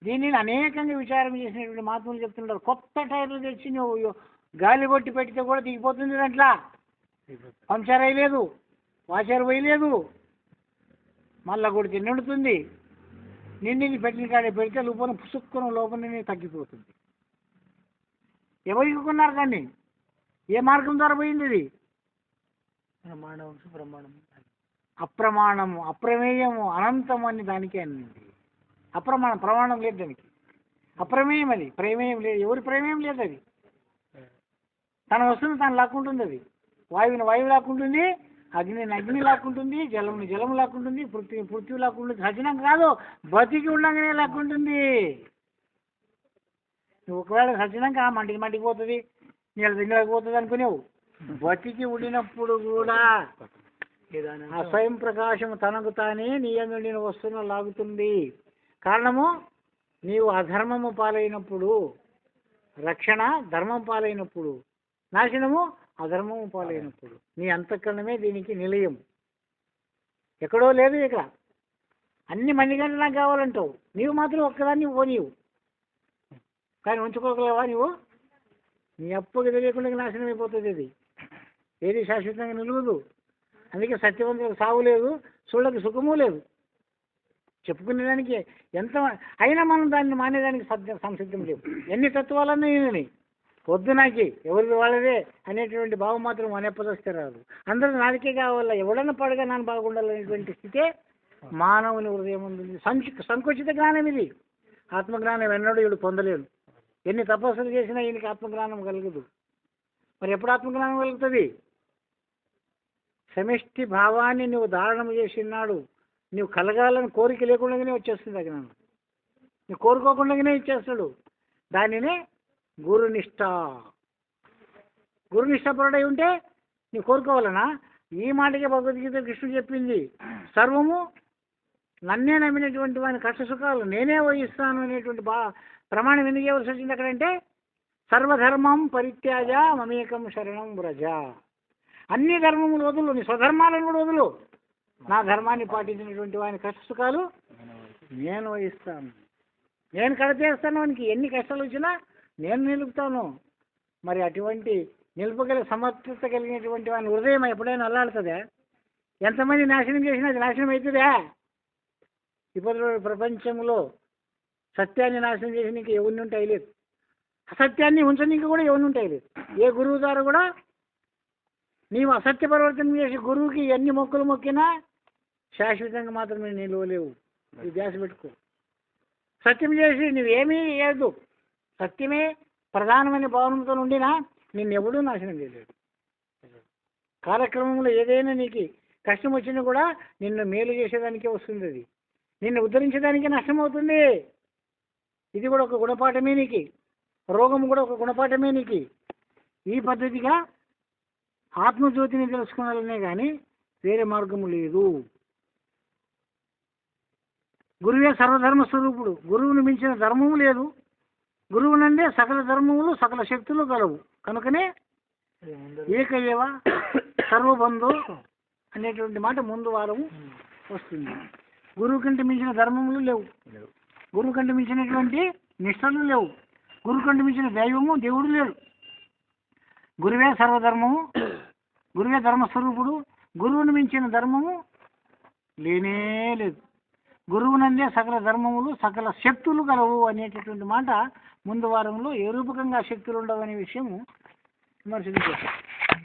దీనిని అనేకంగా విచారం చేసినటువంటి మహాత్ములు చెప్తుంటారు. కొత్త టైర్లు తెచ్చి నువ్వు గాలి కొట్టి పెడితే కూడా దిగిపోతుంది, దాంట్లో పంచర్ అయ్యలేదు, వాషర్ వేయలేదు, మళ్ళా కొడితే నిండుతుంది. నిండిని పెట్టిన కాడే పెడితే లోపల పుసుక్కున లోపల తగ్గిపోతుంది. ఎవరికి కొన్నారు దాన్ని? ఏ మార్గం ద్వారా పోయింది? ఇది అప్రమాణము, అప్రమేయము, అనంతము అని దానికే అన్నింది. అప్రమాణం, ప్రమాణం లేదు దానికి. అప్రమేయం, అది ప్రమేయం లేదు, ఎవరి ప్రమేయం లేదు. అది తన వస్తువుని తాను లాక్కుంటుంది. అది వాయువుని వాయువు లాక్కుంటుంది, అగ్నిని అగ్ని లాక్కుంటుంది, జలముని జలము లాక్కుంటుంది, పృథ్వీ లాక్కుంటుంది. సచినం కాదు, బతికి ఉండగానే లాక్కుంటుంది. నువ్వు ఒకవేళ సచినాక మంటికి పోతుంది, నీళ్ళకి పోతుంది అనుకునేవు. బతికి ఉండినప్పుడు కూడా ఆ స్వయం ప్రకాశము తనకు తానే నీ యందు వస్తువును లాగుతుంది. కారణము, నీవు అధర్మము పాలైనప్పుడు రక్షణ, ధర్మం పాలైనప్పుడు నాశనము, అధర్మము పాలైనప్పుడు నీ అంతఃకరణమే దీనికి నిలయం. ఎక్కడో లేదు ఇక్కడ. అన్ని మందిగంటే నాకు కావాలంటావు, నీవు మాత్రం ఒక్కదాన్ని పోనీవు. కానీ ఉంచుకోగలవా నీవు? నీ అప్పుకి తెలియకుండా నాశనం అయిపోతుంది. అది ఏది శాశ్వతంగా నిలువదు. అందుకే సత్యవంతులకు సావు లేదు, చూడకి సుఖము లేదు. చెప్పుకునేదానికి ఎంత అయినా మనం దాన్ని మానేదానికి సంసిద్ధం లేవు. ఎన్ని తత్వాలన్నా ఈయనని వద్దు నాకి, ఎవరిది వాళ్ళదే అనేటువంటి భావం మాత్రం మనెప్పదొస్తే రాదు. అందరూ నాదికే కావాలా, ఎవడన్నా పడగా నాన్న బాగుండాలనేటువంటి స్థితే మానవుని హృదయం ఉంది. సంకుచిత జ్ఞానం ఇది. ఆత్మజ్ఞానం ఎన్నడూ వీడు పొందలేడు. ఎన్ని తపస్సులు చేసినా ఈయనకి ఆత్మజ్ఞానం కలగదు. మరి ఎప్పుడు ఆత్మజ్ఞానం కలుగుతుంది? సమిష్టి భావాన్ని నువ్వు ధారణం చేసినాడు, నువ్వు కలగాలని కోరిక లేకుండానే వచ్చేస్తుంది ఆ జ్ఞానం. నువ్వు కోరుకోకుండానే ఇచ్చేస్తాడు. దానినే గురునిష్ట. గురునిష్టపరుడై ఉంటే నువ్వు కోరుకోవాలనా? ఈ మాటకే భగవద్గీత కృష్ణుడు చెప్పింది. సర్వము నన్నే నమ్మినటువంటి వాని కష్ట సుఖాలు నేనే వహిస్తాను అనేటువంటి ప్రమాణం ఎందుకు ఇవ్వాల్సి వచ్చింది అక్కడంటే, సర్వధర్మం పరిత్యాజ మమేకం శరణం వ్రజ. అన్ని ధర్మములు వదులు, నీ స్వధర్మాలను కూడా వదులు. నా ధర్మాన్ని పాటించినటువంటి వాని కష్ట సుఖాలు నేను వహిస్తాను, నేను కడతేస్తాను. వానికి ఎన్ని కష్టాలు వచ్చినా నేను నిలుపుతాను. మరి అటువంటి నిలుపగల సమర్థత కలిగినటువంటి వాని హృదయం ఎప్పుడైనా అల్లాడుతుందా? ఎంతమంది నాశనం చేసినా అది నాశనం అవుతుందా? ఇప్పుడు ప్రపంచంలో సత్యాన్ని నాశనం చేసి నీకు ఎవరిని ఉంటాయి లేదు, అసత్యాన్ని ఉంచనీకి కూడా ఎవరిని ఉంటాయి లేదు. ఏ గురువు ద్వారా కూడా నీవు అసత్య పరివర్తన చేసి గురువుకి ఎన్ని మొక్కులు మొక్కినా శాశ్వతంగా మాత్రమే నిలవలేవు. ఇది ధ్యాస పెట్టుకో. సత్యం చేసి నువ్వేమీ చేయద్దు. సత్యమే ప్రధానమైన భావనతో ఉండినా నిన్నెవడూ నాశనం చేయలేడు. కాలక్రమంలో ఏదైనా నీకు కష్టం వచ్చినా కూడా నిన్ను మేలు చేసేదానికే వస్తుంది. అది నిన్ను ఉద్ధరించడానికే నష్టం అవుతుంది. ఇది కూడా ఒక గుణపాఠమే నీకు. రోగం కూడా ఒక గుణపాఠమే నీకు. ఈ పద్ధతిగా ఆత్మజ్యోతిని తెలుసుకోవాలనే కానీ వేరే మార్గము లేదు. గురువే సర్వధర్మ స్వరూపుడు. గురువును మించిన ధర్మము లేదు. గురువునందే సకల ధర్మములు సకల శక్తులు గలవు. కనుకనే ఏకయేవ సర్వబంధు అనేటువంటి మాట ముందు వారము వస్తుంది. గురువు కంటే మించిన ధర్మములు లేవు. గురువు కంటే మించినటువంటి నిష్టలు లేవు. గురువు కంటే మించిన దైవము దేవుడు లేడు. గురువే సర్వధర్మము. గురువే ధర్మస్వరూపుడు. గురువును మించిన ధర్మము లేనే లేదు. గురువునందే సకల ధర్మములు సకల శక్తులు కలవు అనేటటువంటి మాట ముందు వారంలో ఏ రూపకంగా శక్తులు ఉండవు అనే విషయము విమర్శించారు.